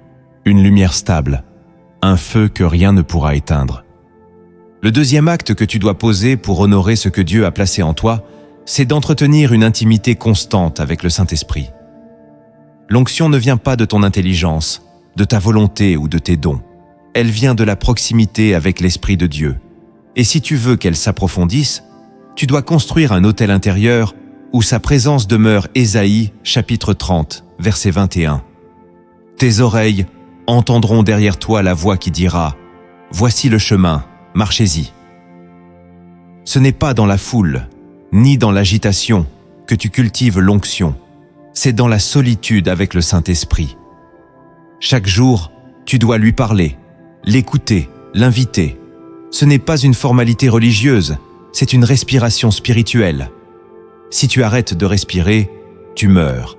une lumière stable, un feu que rien ne pourra éteindre. Le deuxième acte que tu dois poser pour honorer ce que Dieu a placé en toi, c'est d'entretenir une intimité constante avec le Saint-Esprit. L'onction ne vient pas de ton intelligence, de ta volonté ou de tes dons. Elle vient de la proximité avec l'Esprit de Dieu. Et si tu veux qu'elle s'approfondisse, tu dois construire un autel intérieur où sa présence demeure. Ésaïe, chapitre 30, verset 21. Tes oreilles entendront derrière toi la voix qui dira « Voici le chemin, marchez-y ». Ce n'est pas dans la foule, ni dans l'agitation, que tu cultives l'onction. C'est dans la solitude avec le Saint-Esprit. Chaque jour, tu dois lui parler, l'écouter, l'inviter. Ce n'est pas une formalité religieuse, c'est une respiration spirituelle. Si tu arrêtes de respirer, tu meurs.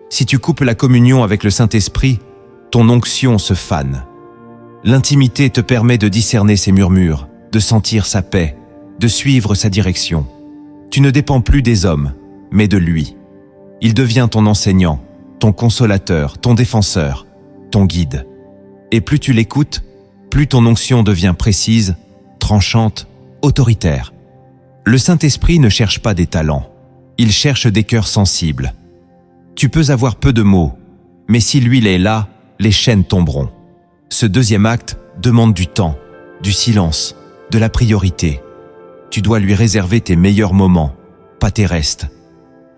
Si tu coupes la communion avec le Saint-Esprit, ton onction se fane. L'intimité te permet de discerner ses murmures, de sentir sa paix, de suivre sa direction. Tu ne dépends plus des hommes, mais de lui. Il devient ton enseignant, ton consolateur, ton défenseur, ton guide. Et plus tu l'écoutes, plus ton onction devient précise, tranchante, autoritaire. Le Saint-Esprit ne cherche pas des talents, il cherche des cœurs sensibles. Tu peux avoir peu de mots, mais si l'huile est là, les chaînes tomberont. Ce deuxième acte demande du temps, du silence, de la priorité. Tu dois lui réserver tes meilleurs moments, pas tes restes.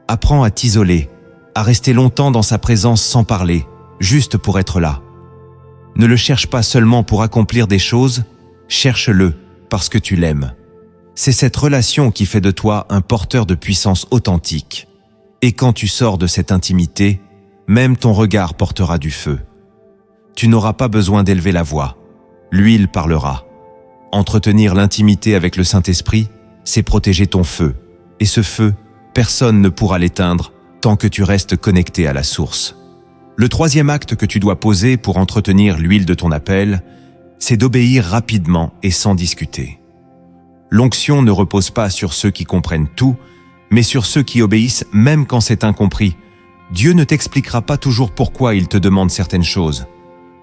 Apprends à t'isoler, à rester longtemps dans sa présence sans parler, juste pour être là. Ne le cherche pas seulement pour accomplir des choses, cherche-le parce que tu l'aimes. C'est cette relation qui fait de toi un porteur de puissance authentique. Et quand tu sors de cette intimité, même ton regard portera du feu. Tu n'auras pas besoin d'élever la voix. L'huile parlera. Entretenir l'intimité avec le Saint-Esprit, c'est protéger ton feu. Et ce feu, personne ne pourra l'éteindre tant que tu restes connecté à la source. Le troisième acte que tu dois poser pour entretenir l'huile de ton appel, c'est d'obéir rapidement et sans discuter. L'onction ne repose pas sur ceux qui comprennent tout, mais sur ceux qui obéissent même quand c'est incompris. Dieu ne t'expliquera pas toujours pourquoi il te demande certaines choses.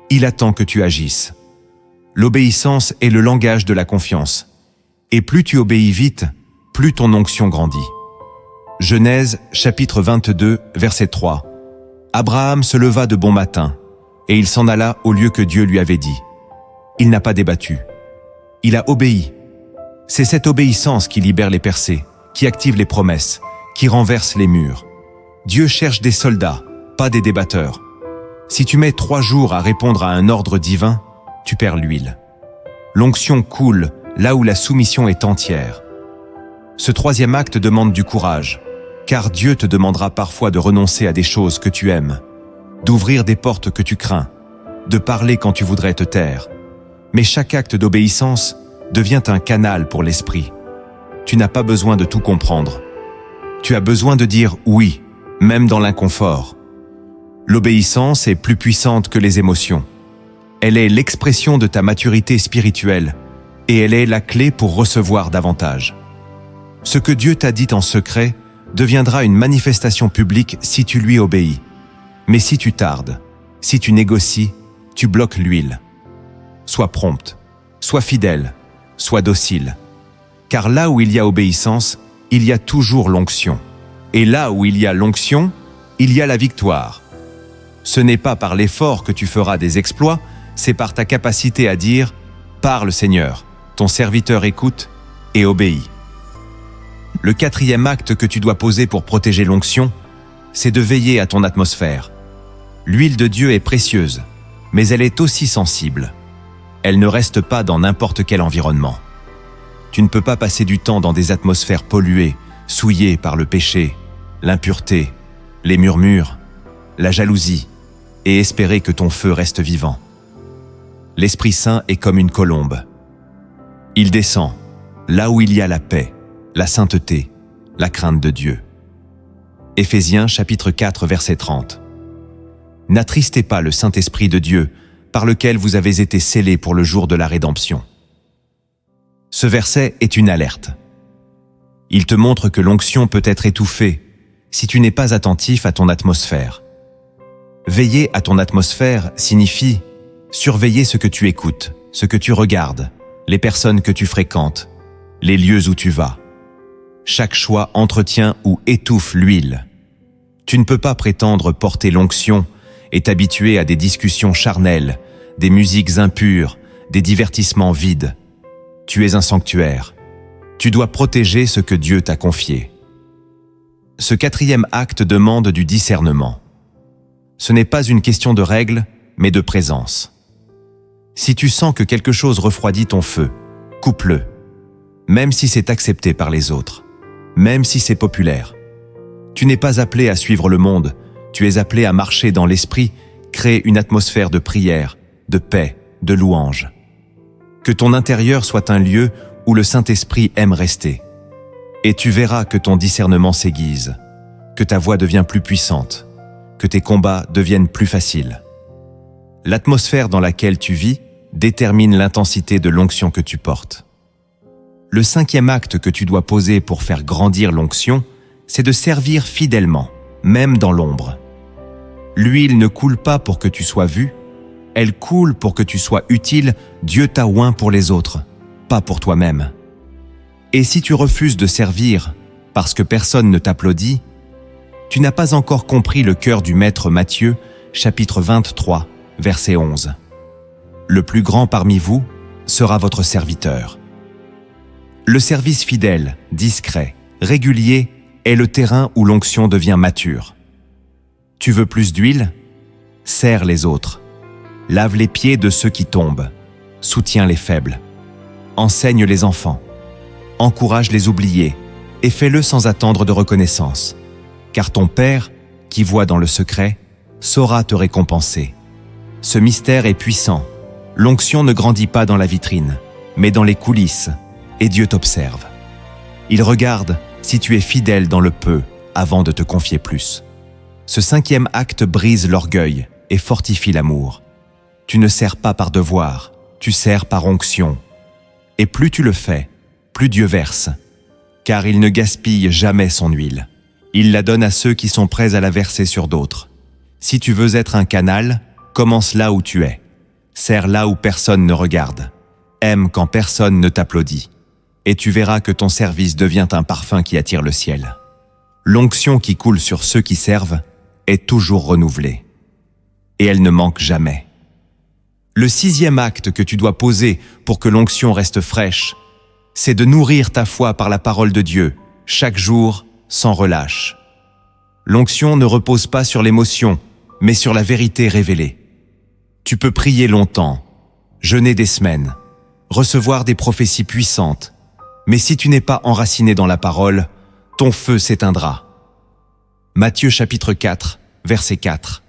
Il attend que tu agisses. L'obéissance est le langage de la confiance. Et plus tu obéis vite, plus ton onction grandit. Genèse, chapitre 22, verset 3. Abraham se leva de bon matin, et il s'en alla au lieu que Dieu lui avait dit. Il n'a pas débattu. Il a obéi. C'est cette obéissance qui libère les percées, qui active les promesses, qui renverse les murs. Dieu cherche des soldats, pas des débatteurs. Si tu mets 3 jours à répondre à un ordre divin, tu perds l'huile. L'onction coule là où la soumission est entière. Ce 3e acte demande du courage, car Dieu te demandera parfois de renoncer à des choses que tu aimes, d'ouvrir des portes que tu crains, de parler quand tu voudrais te taire. Mais chaque acte d'obéissance devient un canal pour l'esprit. Tu n'as pas besoin de tout comprendre. Tu as besoin de dire oui, même dans l'inconfort. L'obéissance est plus puissante que les émotions. Elle est l'expression de ta maturité spirituelle et elle est la clé pour recevoir davantage. Ce que Dieu t'a dit en secret deviendra une manifestation publique si tu lui obéis. Mais si tu tardes, si tu négocies, tu bloques l'huile. Sois prompte, sois fidèle, sois docile. Car là où il y a obéissance, il y a toujours l'onction. Et là où il y a l'onction, il y a la victoire. Ce n'est pas par l'effort que tu feras des exploits, c'est par ta capacité à dire « Parle Seigneur, ton serviteur écoute et obéit ». Le 4e acte que tu dois poser pour protéger l'onction, c'est de veiller à ton atmosphère. L'huile de Dieu est précieuse, mais elle est aussi sensible. Elle ne reste pas dans n'importe quel environnement. Tu ne peux pas passer du temps dans des atmosphères polluées, souillées par le péché, l'impureté, les murmures, la jalousie, et espérer que ton feu reste vivant. L'Esprit Saint est comme une colombe. Il descend là où il y a la paix, la sainteté, la crainte de Dieu. Éphésiens chapitre 4 verset 30. N'attristez pas le Saint-Esprit de Dieu, par lequel vous avez été scellés pour le jour de la rédemption. Ce verset est une alerte. Il te montre que l'onction peut être étouffée si tu n'es pas attentif à ton atmosphère. Veiller à ton atmosphère signifie surveiller ce que tu écoutes, ce que tu regardes, les personnes que tu fréquentes, les lieux où tu vas. Chaque choix entretient ou étouffe l'huile. Tu ne peux pas prétendre porter l'onction et t'habituer à des discussions charnelles, des musiques impures, des divertissements vides. Tu es un sanctuaire. Tu dois protéger ce que Dieu t'a confié. Ce 4e acte demande du discernement. Ce n'est pas une question de règles, mais de présence. Si tu sens que quelque chose refroidit ton feu, coupe-le, même si c'est accepté par les autres, même si c'est populaire. Tu n'es pas appelé à suivre le monde, tu es appelé à marcher dans l'esprit, créer une atmosphère de prière, de paix, de louange. Que ton intérieur soit un lieu où le Saint-Esprit aime rester. Et tu verras que ton discernement s'aiguise, que ta voix devient plus puissante, que tes combats deviennent plus faciles. L'atmosphère dans laquelle tu vis détermine l'intensité de l'onction que tu portes. Le 5e acte que tu dois poser pour faire grandir l'onction, c'est de servir fidèlement, même dans l'ombre. L'huile ne coule pas pour que tu sois vu, elle coule pour que tu sois utile. Dieu t'a oint pour les autres, pas pour toi-même. Et si tu refuses de servir parce que personne ne t'applaudit, tu n'as pas encore compris le cœur du maître Matthieu, chapitre 23, verset 11. Le plus grand parmi vous sera votre serviteur. Le service fidèle, discret, régulier est le terrain où l'onction devient mature. Tu veux plus d'huile? Sers les autres. Lave les pieds de ceux qui tombent. Soutiens les faibles. Enseigne les enfants. Encourage les oubliés et fais-le sans attendre de reconnaissance. Car ton Père, qui voit dans le secret, saura te récompenser. Ce mystère est puissant. L'onction ne grandit pas dans la vitrine, mais dans les coulisses, et Dieu t'observe. Il regarde si tu es fidèle dans le peu avant de te confier plus. Ce 5e acte brise l'orgueil et fortifie l'amour. Tu ne sers pas par devoir, tu sers par onction. Et plus tu le fais, plus Dieu verse, car il ne gaspille jamais son huile. Il la donne à ceux qui sont prêts à la verser sur d'autres. Si tu veux être un canal, commence là où tu es. Sers là où personne ne regarde. Aime quand personne ne t'applaudit. Et tu verras que ton service devient un parfum qui attire le ciel. L'onction qui coule sur ceux qui servent est toujours renouvelée. Et elle ne manque jamais. Le 6e acte que tu dois poser pour que l'onction reste fraîche, c'est de nourrir ta foi par la parole de Dieu, chaque jour, sans relâche. L'onction ne repose pas sur l'émotion, mais sur la vérité révélée. Tu peux prier longtemps, jeûner des semaines, recevoir des prophéties puissantes, mais si tu n'es pas enraciné dans la parole, ton feu s'éteindra. Matthieu chapitre 4, verset 4.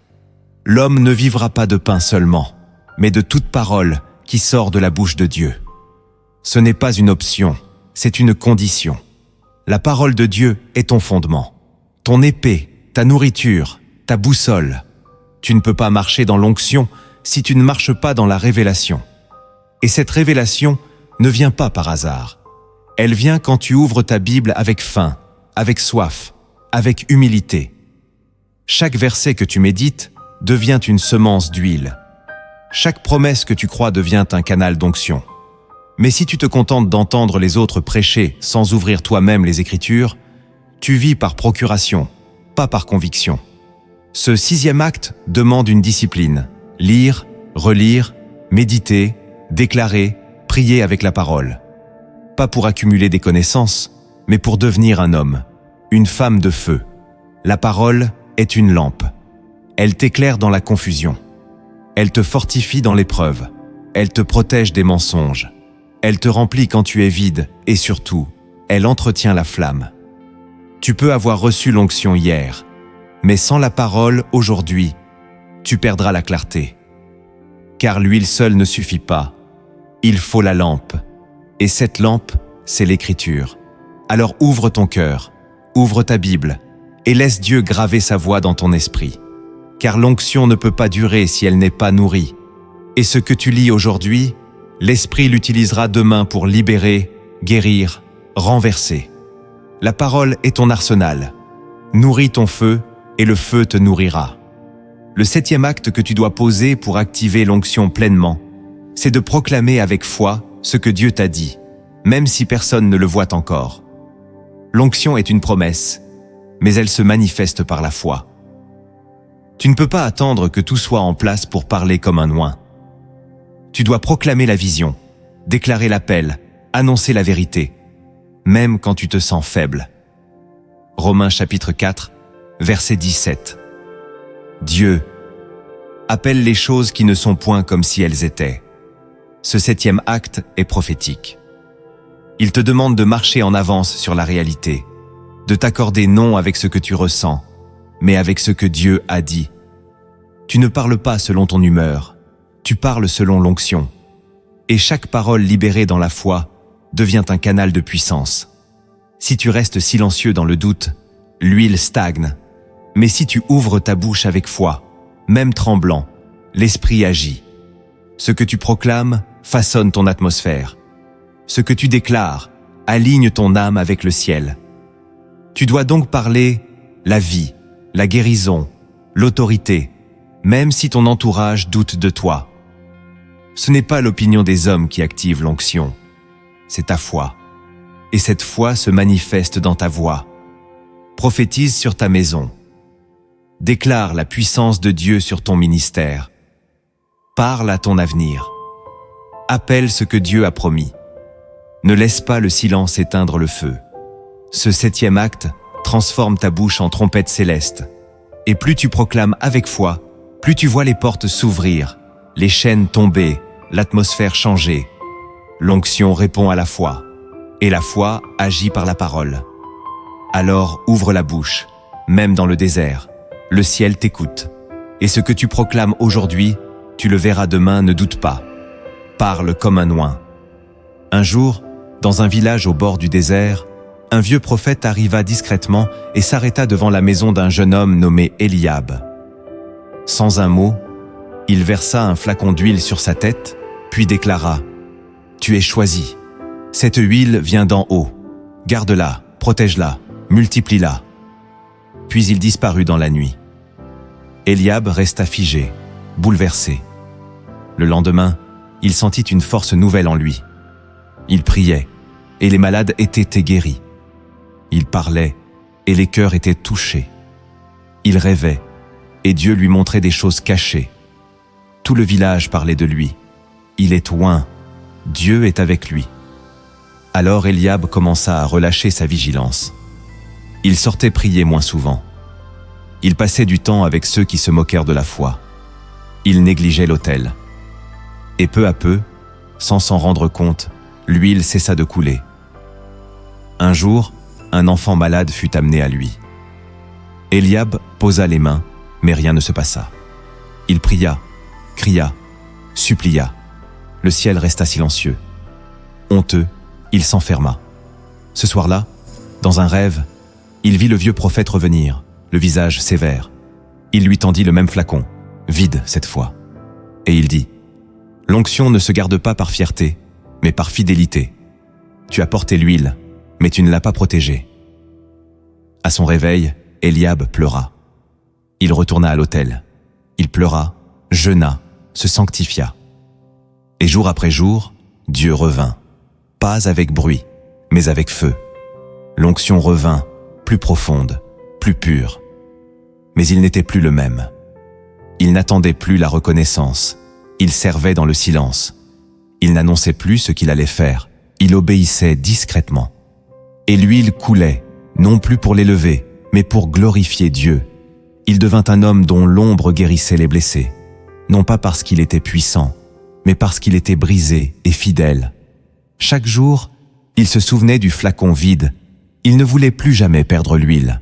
L'homme ne vivra pas de pain seulement, mais de toute parole qui sort de la bouche de Dieu. Ce n'est pas une option, c'est une condition. La parole de Dieu est ton fondement, ton épée, ta nourriture, ta boussole. Tu ne peux pas marcher dans l'onction si tu ne marches pas dans la révélation. Et cette révélation ne vient pas par hasard. Elle vient quand tu ouvres ta Bible avec faim, avec soif, avec humilité. Chaque verset que tu médites devient une semence d'huile. Chaque promesse que tu crois devient un canal d'onction. Mais si tu te contentes d'entendre les autres prêcher sans ouvrir toi-même les Écritures, tu vis par procuration, pas par conviction. Ce 6e acte demande une discipline. Lire, relire, méditer, déclarer, prier avec la parole. Pas pour accumuler des connaissances, mais pour devenir un homme, une femme de feu. La parole est une lampe. Elle t'éclaire dans la confusion. Elle te fortifie dans l'épreuve. Elle te protège des mensonges. Elle te remplit quand tu es vide et surtout, elle entretient la flamme. Tu peux avoir reçu l'onction hier, mais sans la parole aujourd'hui, tu perdras la clarté. Car l'huile seule ne suffit pas. Il faut la lampe. Et cette lampe, c'est l'Écriture. Alors ouvre ton cœur, ouvre ta Bible et laisse Dieu graver sa voix dans ton esprit. Car l'onction ne peut pas durer si elle n'est pas nourrie. Et ce que tu lis aujourd'hui, l'Esprit l'utilisera demain pour libérer, guérir, renverser. La parole est ton arsenal. Nourris ton feu et le feu te nourrira. Le 7e acte que tu dois poser pour activer l'onction pleinement, c'est de proclamer avec foi ce que Dieu t'a dit, même si personne ne le voit encore. L'onction est une promesse, mais elle se manifeste par la foi. Tu ne peux pas attendre que tout soit en place pour parler comme un oint. Tu dois proclamer la vision, déclarer l'appel, annoncer la vérité, même quand tu te sens faible. Romains chapitre 4, verset 17. Dieu appelle les choses qui ne sont point comme si elles étaient. Ce 7e acte est prophétique. Il te demande de marcher en avance sur la réalité, de t'accorder non avec ce que tu ressens, mais avec ce que Dieu a dit. Tu ne parles pas selon ton humeur, tu parles selon l'onction. Et chaque parole libérée dans la foi devient un canal de puissance. Si tu restes silencieux dans le doute, l'huile stagne. Mais si tu ouvres ta bouche avec foi, même tremblant, l'Esprit agit. Ce que tu proclames façonne ton atmosphère. Ce que tu déclares aligne ton âme avec le ciel. Tu dois donc parler la vie, la guérison, l'autorité, même si ton entourage doute de toi. Ce n'est pas l'opinion des hommes qui active l'onction, c'est ta foi. Et cette foi se manifeste dans ta voix. Prophétise sur ta maison. Déclare la puissance de Dieu sur ton ministère. Parle à ton avenir. Appelle ce que Dieu a promis. Ne laisse pas le silence éteindre le feu. Ce 7e acte transforme ta bouche en trompette céleste. Et plus tu proclames avec foi, plus tu vois les portes s'ouvrir, les chaînes tomber, l'atmosphère changer. L'onction répond à la foi, et la foi agit par la parole. Alors ouvre la bouche, même dans le désert. Le ciel t'écoute. Et ce que tu proclames aujourd'hui, tu le verras demain, ne doute pas. Parle comme un oint. Un jour, dans un village au bord du désert, un vieux prophète arriva discrètement et s'arrêta devant la maison d'un jeune homme nommé Eliab. Sans un mot, il versa un flacon d'huile sur sa tête, puis déclara « Tu es choisi. Cette huile vient d'en haut. Garde-la, protège-la, multiplie-la. » Puis il disparut dans la nuit. Eliab resta figé, bouleversé. Le lendemain, il sentit une force nouvelle en lui. Il priait, et les malades étaient guéris. Il parlait, et les cœurs étaient touchés. Il rêvait, et Dieu lui montrait des choses cachées. Tout le village parlait de lui. Il est oint, Dieu est avec lui. Alors Eliab commença à relâcher sa vigilance. Il sortait prier moins souvent. Il passait du temps avec ceux qui se moquèrent de la foi. Il négligeait l'autel. Et peu à peu, sans s'en rendre compte, l'huile cessa de couler. Un jour, un enfant malade fut amené à lui. Eliab posa les mains, mais rien ne se passa. Il pria, cria, supplia. Le ciel resta silencieux. Honteux, il s'enferma. Ce soir-là, dans un rêve, il vit le vieux prophète revenir, le visage sévère. Il lui tendit le même flacon, vide cette fois. Et il dit : « L'onction ne se garde pas par fierté, mais par fidélité. Tu as porté l'huile, mais tu ne l'as pas protégée. » À son réveil, Eliab pleura. Il retourna à l'autel. Il pleura, jeûna, se sanctifia. Et jour après jour, Dieu revint, pas avec bruit, mais avec feu. L'onction revint, plus profonde, plus pure. Mais il n'était plus le même. Il n'attendait plus la reconnaissance. Il servait dans le silence. Il n'annonçait plus ce qu'il allait faire. Il obéissait discrètement. Et l'huile coulait, non plus pour l'élever, mais pour glorifier Dieu. Il devint un homme dont l'ombre guérissait les blessés, non pas parce qu'il était puissant, mais parce qu'il était brisé et fidèle. Chaque jour, il se souvenait du flacon vide. Il ne voulait plus jamais perdre l'huile.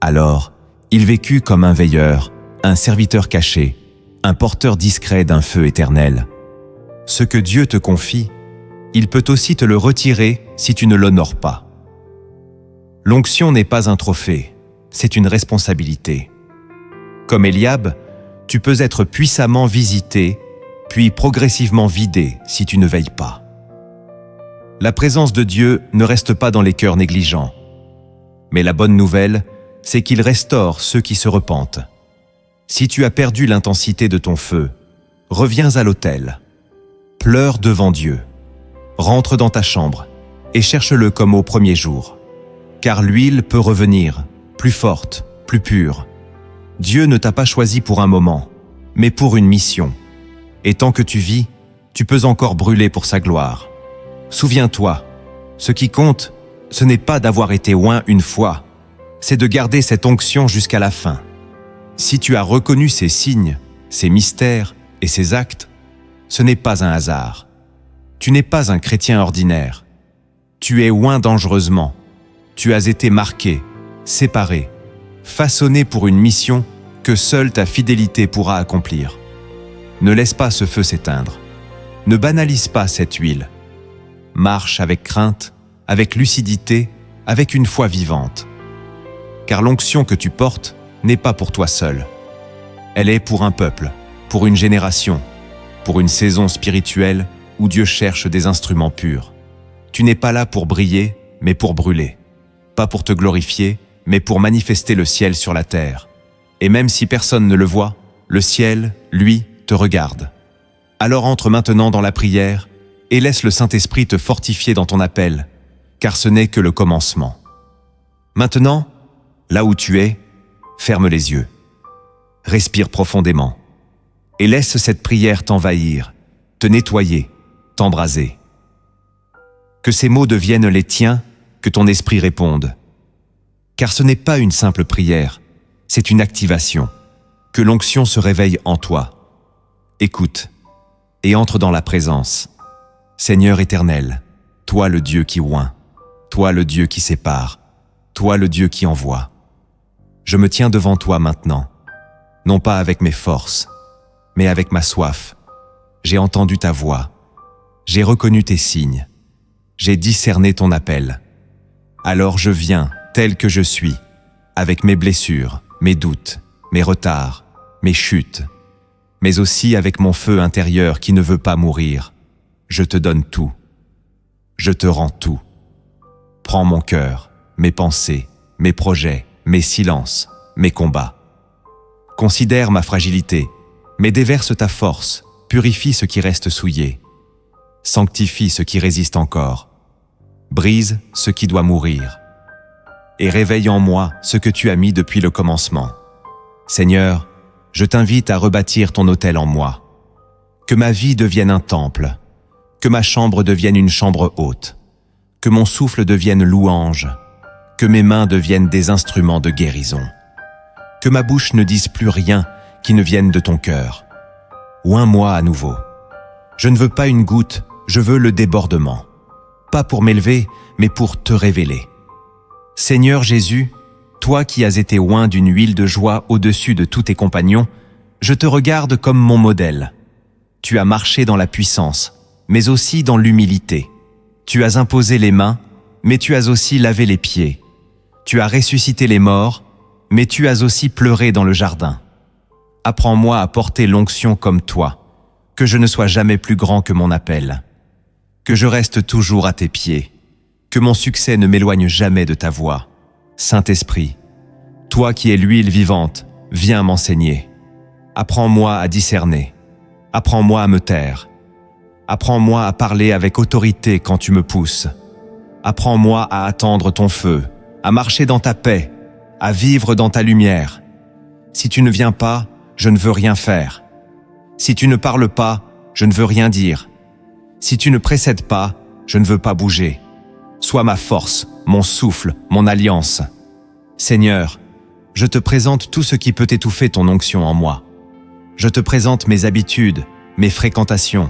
Alors, il vécut comme un veilleur, un serviteur caché, un porteur discret d'un feu éternel. Ce que Dieu te confie, il peut aussi te le retirer si tu ne l'honores pas. L'onction n'est pas un trophée, c'est une responsabilité. Comme Eliab, tu peux être puissamment visité, puis progressivement vidé si tu ne veilles pas. La présence de Dieu ne reste pas dans les cœurs négligents. Mais la bonne nouvelle, c'est qu'il restaure ceux qui se repentent. Si tu as perdu l'intensité de ton feu, reviens à l'autel. Pleure devant Dieu. Rentre dans ta chambre et cherche-le comme au premier jour. Car l'huile peut revenir, plus forte, plus pure. Dieu ne t'a pas choisi pour un moment, mais pour une mission. Et tant que tu vis, tu peux encore brûler pour sa gloire. Souviens-toi, ce qui compte, ce n'est pas d'avoir été oint une fois, c'est de garder cette onction jusqu'à la fin. Si tu as reconnu ces signes, ces mystères et ces actes, ce n'est pas un hasard. Tu n'es pas un chrétien ordinaire. Tu es oint dangereusement. Tu as été marqué, séparé, façonné pour une mission que seule ta fidélité pourra accomplir. Ne laisse pas ce feu s'éteindre. Ne banalise pas cette huile. Marche avec crainte, avec lucidité, avec une foi vivante. Car l'onction que tu portes n'est pas pour toi seul. Elle est pour un peuple, pour une génération, pour une saison spirituelle où Dieu cherche des instruments purs. Tu n'es pas là pour briller, mais pour brûler. Pas pour te glorifier, mais pour manifester le ciel sur la terre. Et même si personne ne le voit, le ciel, lui, te regarde. Alors entre maintenant dans la prière et laisse le Saint-Esprit te fortifier dans ton appel, car ce n'est que le commencement. Maintenant, là où tu es, ferme les yeux. Respire profondément et laisse cette prière t'envahir, te nettoyer, t'embraser. Que ces mots deviennent les tiens, que ton esprit réponde. Car ce n'est pas une simple prière, c'est une activation, que l'onction se réveille en toi. Écoute et entre dans la présence. Seigneur éternel, toi le Dieu qui oint, toi le Dieu qui sépare, toi le Dieu qui envoie. Je me tiens devant toi maintenant, non pas avec mes forces, mais avec ma soif. J'ai entendu ta voix, j'ai reconnu tes signes, j'ai discerné ton appel. Alors je viens tel que je suis, avec mes blessures, mes doutes, mes retards, mes chutes, mais aussi avec mon feu intérieur qui ne veut pas mourir. Je te donne tout. Je te rends tout. Prends mon cœur, mes pensées, mes projets, mes silences, mes combats. Considère ma fragilité, mais déverse ta force, purifie ce qui reste souillé. Sanctifie ce qui résiste encore. Brise ce qui doit mourir. Et réveille en moi ce que tu as mis depuis le commencement. Seigneur, je t'invite à rebâtir ton autel en moi. Que ma vie devienne un temple, que ma chambre devienne une chambre haute, que mon souffle devienne louange, que mes mains deviennent des instruments de guérison. Que ma bouche ne dise plus rien qui ne vienne de ton cœur. Oins-moi à nouveau. Je ne veux pas une goutte, je veux le débordement. Pas pour m'élever, mais pour te révéler. Seigneur Jésus, toi qui as été oint d'une huile de joie au-dessus de tous tes compagnons, je te regarde comme mon modèle. Tu as marché dans la puissance, mais aussi dans l'humilité. Tu as imposé les mains, mais tu as aussi lavé les pieds. Tu as ressuscité les morts, mais tu as aussi pleuré dans le jardin. Apprends-moi à porter l'onction comme toi, que je ne sois jamais plus grand que mon appel, que je reste toujours à tes pieds, que mon succès ne m'éloigne jamais de ta voix. Saint-Esprit, toi qui es l'huile vivante, viens m'enseigner. Apprends-moi à discerner, apprends-moi à me taire, apprends-moi à parler avec autorité quand tu me pousses. Apprends-moi à attendre ton feu, à marcher dans ta paix, à vivre dans ta lumière. Si tu ne viens pas, je ne veux rien faire. Si tu ne parles pas, je ne veux rien dire. Si tu ne précèdes pas, je ne veux pas bouger. Sois ma force, mon souffle, mon alliance. Seigneur, je te présente tout ce qui peut étouffer ton onction en moi. Je te présente mes habitudes, mes fréquentations,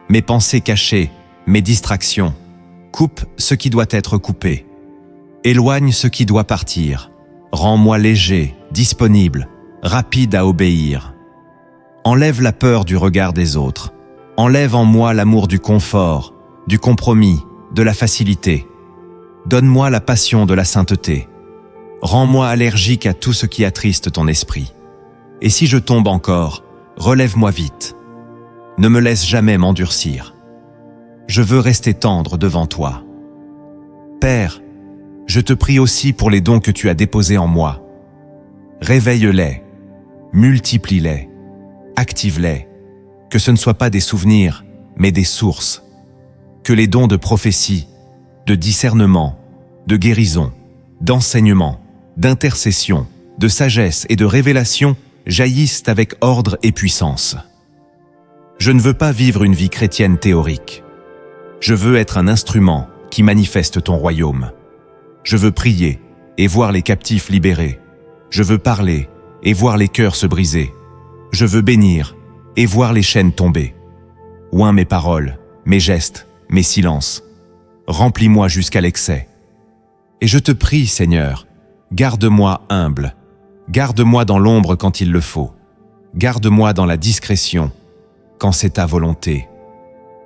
mes pensées cachées, mes distractions. Coupe ce qui doit être coupé. Éloigne ce qui doit partir. Rends-moi léger, disponible, rapide à obéir. Enlève la peur du regard des autres. Enlève en moi l'amour du confort, du compromis, de la facilité. Donne-moi la passion de la sainteté. Rends-moi allergique à tout ce qui attriste ton esprit. Et si je tombe encore, relève-moi vite. Ne me laisse jamais m'endurcir. Je veux rester tendre devant toi. Père, je te prie aussi pour les dons que tu as déposés en moi. Réveille-les, multiplie-les, active-les, que ce ne soit pas des souvenirs, mais des sources. Que les dons de prophétie, de discernement, de guérison, d'enseignement, d'intercession, de sagesse et de révélation jaillissent avec ordre et puissance. Je ne veux pas vivre une vie chrétienne théorique. Je veux être un instrument qui manifeste ton royaume. Je veux prier et voir les captifs libérés. Je veux parler et voir les cœurs se briser. Je veux bénir et voir les chaînes tomber. Oins mes paroles, mes gestes, mes silences. Remplis-moi jusqu'à l'excès. Et je te prie, Seigneur, garde-moi humble. Garde-moi dans l'ombre quand il le faut. Garde-moi dans la discrétion, quand c'est ta volonté.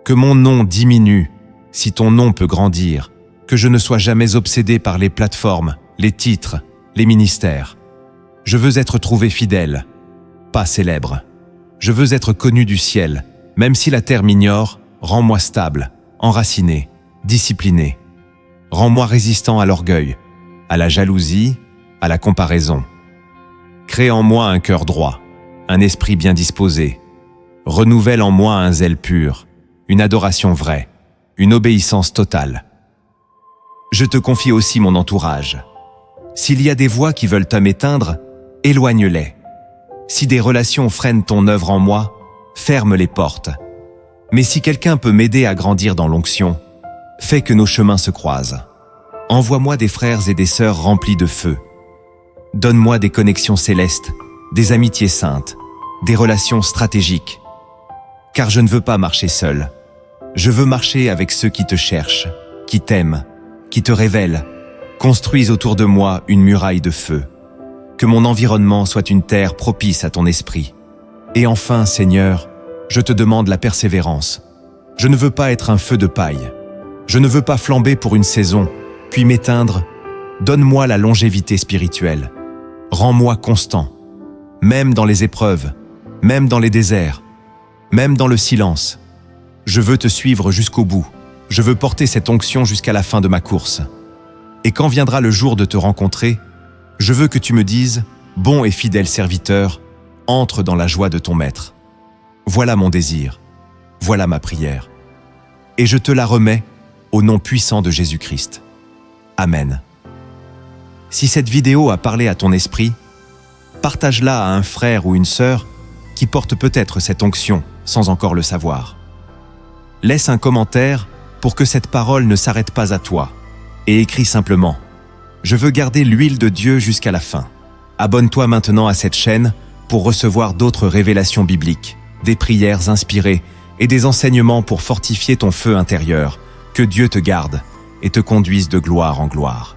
Que mon nom diminue, si ton nom peut grandir. Que je ne sois jamais obsédé par les plateformes, les titres, les ministères. Je veux être trouvé fidèle, pas célèbre. Je veux être connu du ciel, même si la terre m'ignore, rends-moi stable, enraciné, discipliné. Rends-moi résistant à l'orgueil, à la jalousie, à la comparaison. Crée en moi un cœur droit, un esprit bien disposé. Renouvelle en moi un zèle pur, une adoration vraie, une obéissance totale. Je te confie aussi mon entourage. S'il y a des voix qui veulent m'éteindre, éloigne-les. Si des relations freinent ton œuvre en moi, ferme les portes. Mais si quelqu'un peut m'aider à grandir dans l'onction, fais que nos chemins se croisent. Envoie-moi des frères et des sœurs remplis de feu. Donne-moi des connexions célestes, des amitiés saintes, des relations stratégiques. Car je ne veux pas marcher seul. Je veux marcher avec ceux qui te cherchent, qui t'aiment, qui te révèlent. Construise autour de moi une muraille de feu. Que mon environnement soit une terre propice à ton esprit. Et enfin, Seigneur, je te demande la persévérance. Je ne veux pas être un feu de paille. Je ne veux pas flamber pour une saison, puis m'éteindre. Donne-moi la longévité spirituelle. Rends-moi constant, même dans les épreuves, même dans les déserts, même dans le silence. Je veux te suivre jusqu'au bout. Je veux porter cette onction jusqu'à la fin de ma course. Et quand viendra le jour de te rencontrer, je veux que tu me dises, bon et fidèle serviteur, entre dans la joie de ton maître. Voilà mon désir, voilà ma prière. Et je te la remets au nom puissant de Jésus-Christ. Amen. Si cette vidéo a parlé à ton esprit, partage-la à un frère ou une sœur qui porte peut-être cette onction sans encore le savoir. Laisse un commentaire pour que cette parole ne s'arrête pas à toi et écris simplement « Je veux garder l'huile de Dieu jusqu'à la fin. Abonne-toi maintenant à cette chaîne pour recevoir d'autres révélations bibliques, des prières inspirées et des enseignements pour fortifier ton feu intérieur. Que Dieu te garde et te conduise de gloire en gloire.